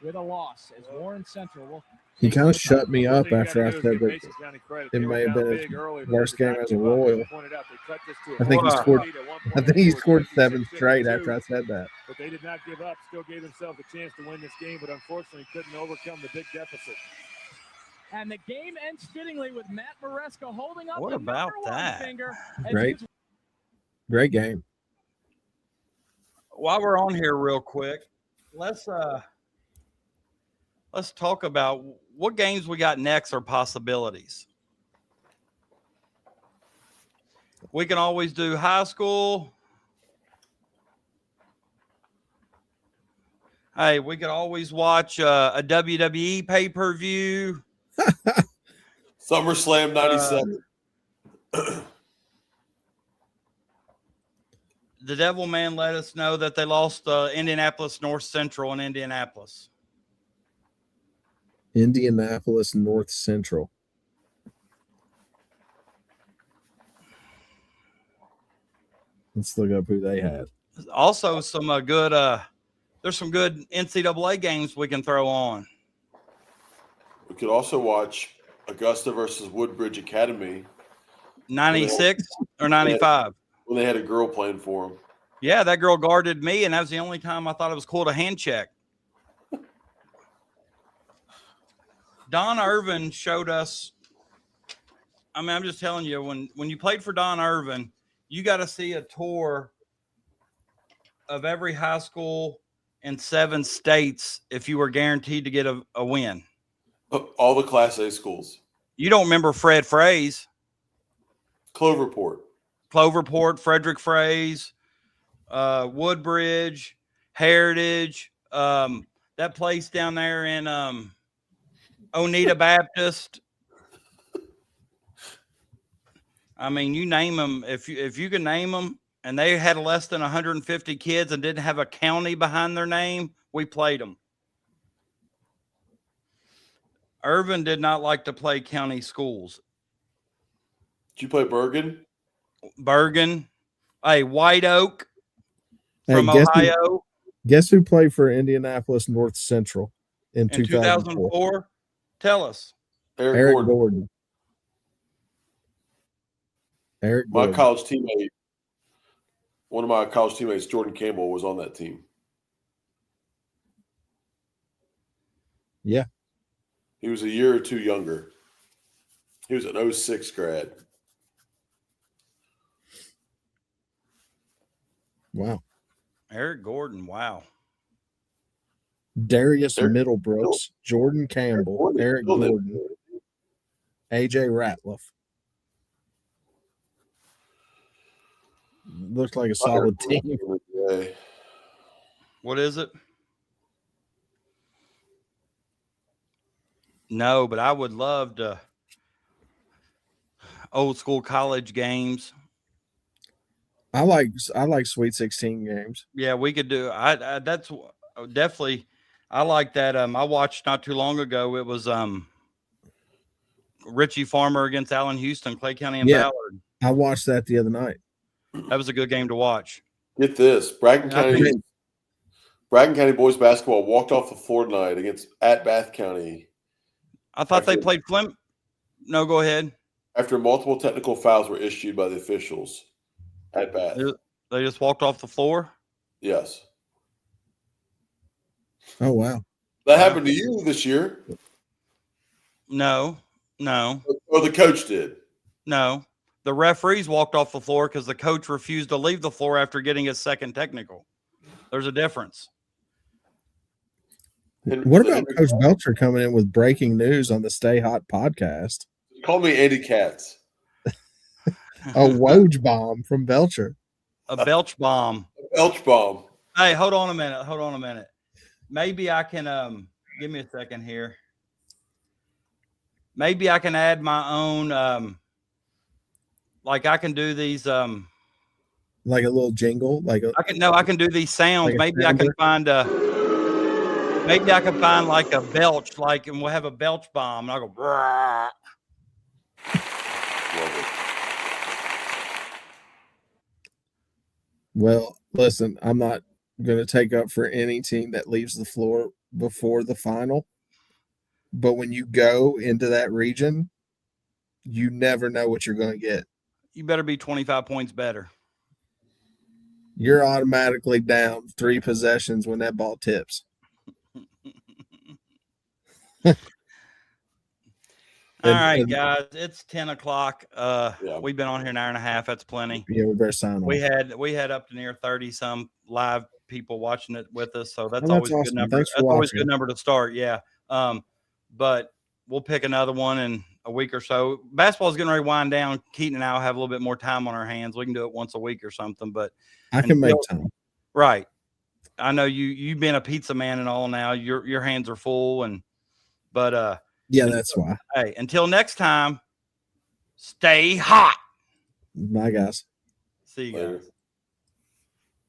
with a loss as Warren Central will. He kind of shut me up One thing you after I gotta do said is give that Mason County credit. it They may were have down been his big early, but worst they did game not as a give up. Royal. Pointed out, they cut this to a I think he 4-point scored. lead. At one I point, think he it was scored 56, 7 straight 52. after I said that. But they did not give up, still gave themselves a chance to win this game, but unfortunately couldn't overcome the big deficit. And the game ends fittingly with Matt Maresca holding up What the about number 1 that? finger. as Great. his- Great game. While we're on here real quick, let's talk about what games we got next or possibilities. We can always do high school. Hey, we could always watch a WWE pay-per-view. SummerSlam 97. The Devil Man let us know that they lost Indianapolis North Central in Indianapolis. Indianapolis North Central. Let's look up who they had. Also, some good. There's some good NCAA games we can throw on. We could also watch Augusta versus Woodbridge Academy. 96 or 95. When they had a girl playing for them. Yeah, that girl guarded me, and that was the only time I thought it was cool to hand check. Don Irvin showed us. I mean, I'm just telling you, when you played for Don Irvin, you got to see a tour of every high school in 7 states if you were guaranteed to get a win. All the Class A schools. You don't remember Fred Fraze? Cloverport, Frederick Fraze, Woodbridge, Heritage, that place down there in Oneida Baptist. I mean, you name them. If you can name them, and they had less than 150 kids and didn't have a county behind their name, we played them. Irvin did not like to play county schools. Did you play Bergen, White Oak from Ohio. Guess who played for Indianapolis North Central in 2004? Tell us. Eric Gordon. My college teammate, one of my college teammates, Jordan Campbell, was on that team. Yeah. He was a year or two younger. He was an 06 grad. Wow. Eric Gordon, wow. Darius Middlebrooks, Jordan Campbell, Eric Gordon, AJ Ratliff. Looks like a solid team. What is it? No, but I would love to old school college games. I like Sweet 16 games. Yeah, we could do. That's definitely. I like that. I watched not too long ago. It was Richie Farmer against Allen Houston, Clay County and Ballard. I watched that the other night. That was a good game to watch. Get this: Bracken County boys basketball walked off the floor tonight at Bath County. I thought they played Flim. No, go ahead. After multiple technical fouls were issued by the officials at Bath. They just walked off the floor? Yes. Oh, wow. That happened to you this year? No. Or the coach did? No. The referees walked off the floor because the coach refused to leave the floor after getting his second technical. There's a difference. What about Coach Belcher coming in with breaking news on the Stay Hot podcast? Call me Andy Katz. A Woj bomb from Belcher. A Belch bomb. Belch bomb. Hey, hold on a minute. Maybe I can give me a second here. Maybe I can add my own like I can do these like a little jingle, I can do these sounds. Like maybe I can find like a belch, and we'll have a belch bomb and I'll go Brah. Well, listen, I'm not going to take up for any team that leaves the floor before the final. But when you go into that region, you never know what you're going to get. You better be 25 points better. You're automatically down 3 possessions when that ball tips. All right, guys, it's 10 o'clock. We've been on here an hour and a half. That's plenty. Yeah, we better sign off. We had up to near 30 some live people watching it with us, so that's Well, always that's a good awesome. number. Thanks for That's always a watching. good number to start. Yeah, but we'll pick another one, and a week or so. Basketball is getting ready to wind down. Keaton and I will have a little bit more time on our hands. We can do it once a week or something, but I can make time. Right. I know you've been a pizza man and all now. Your hands are full Yeah, that's why. Hey, until next time, stay hot. Bye, guys. See you Later. guys.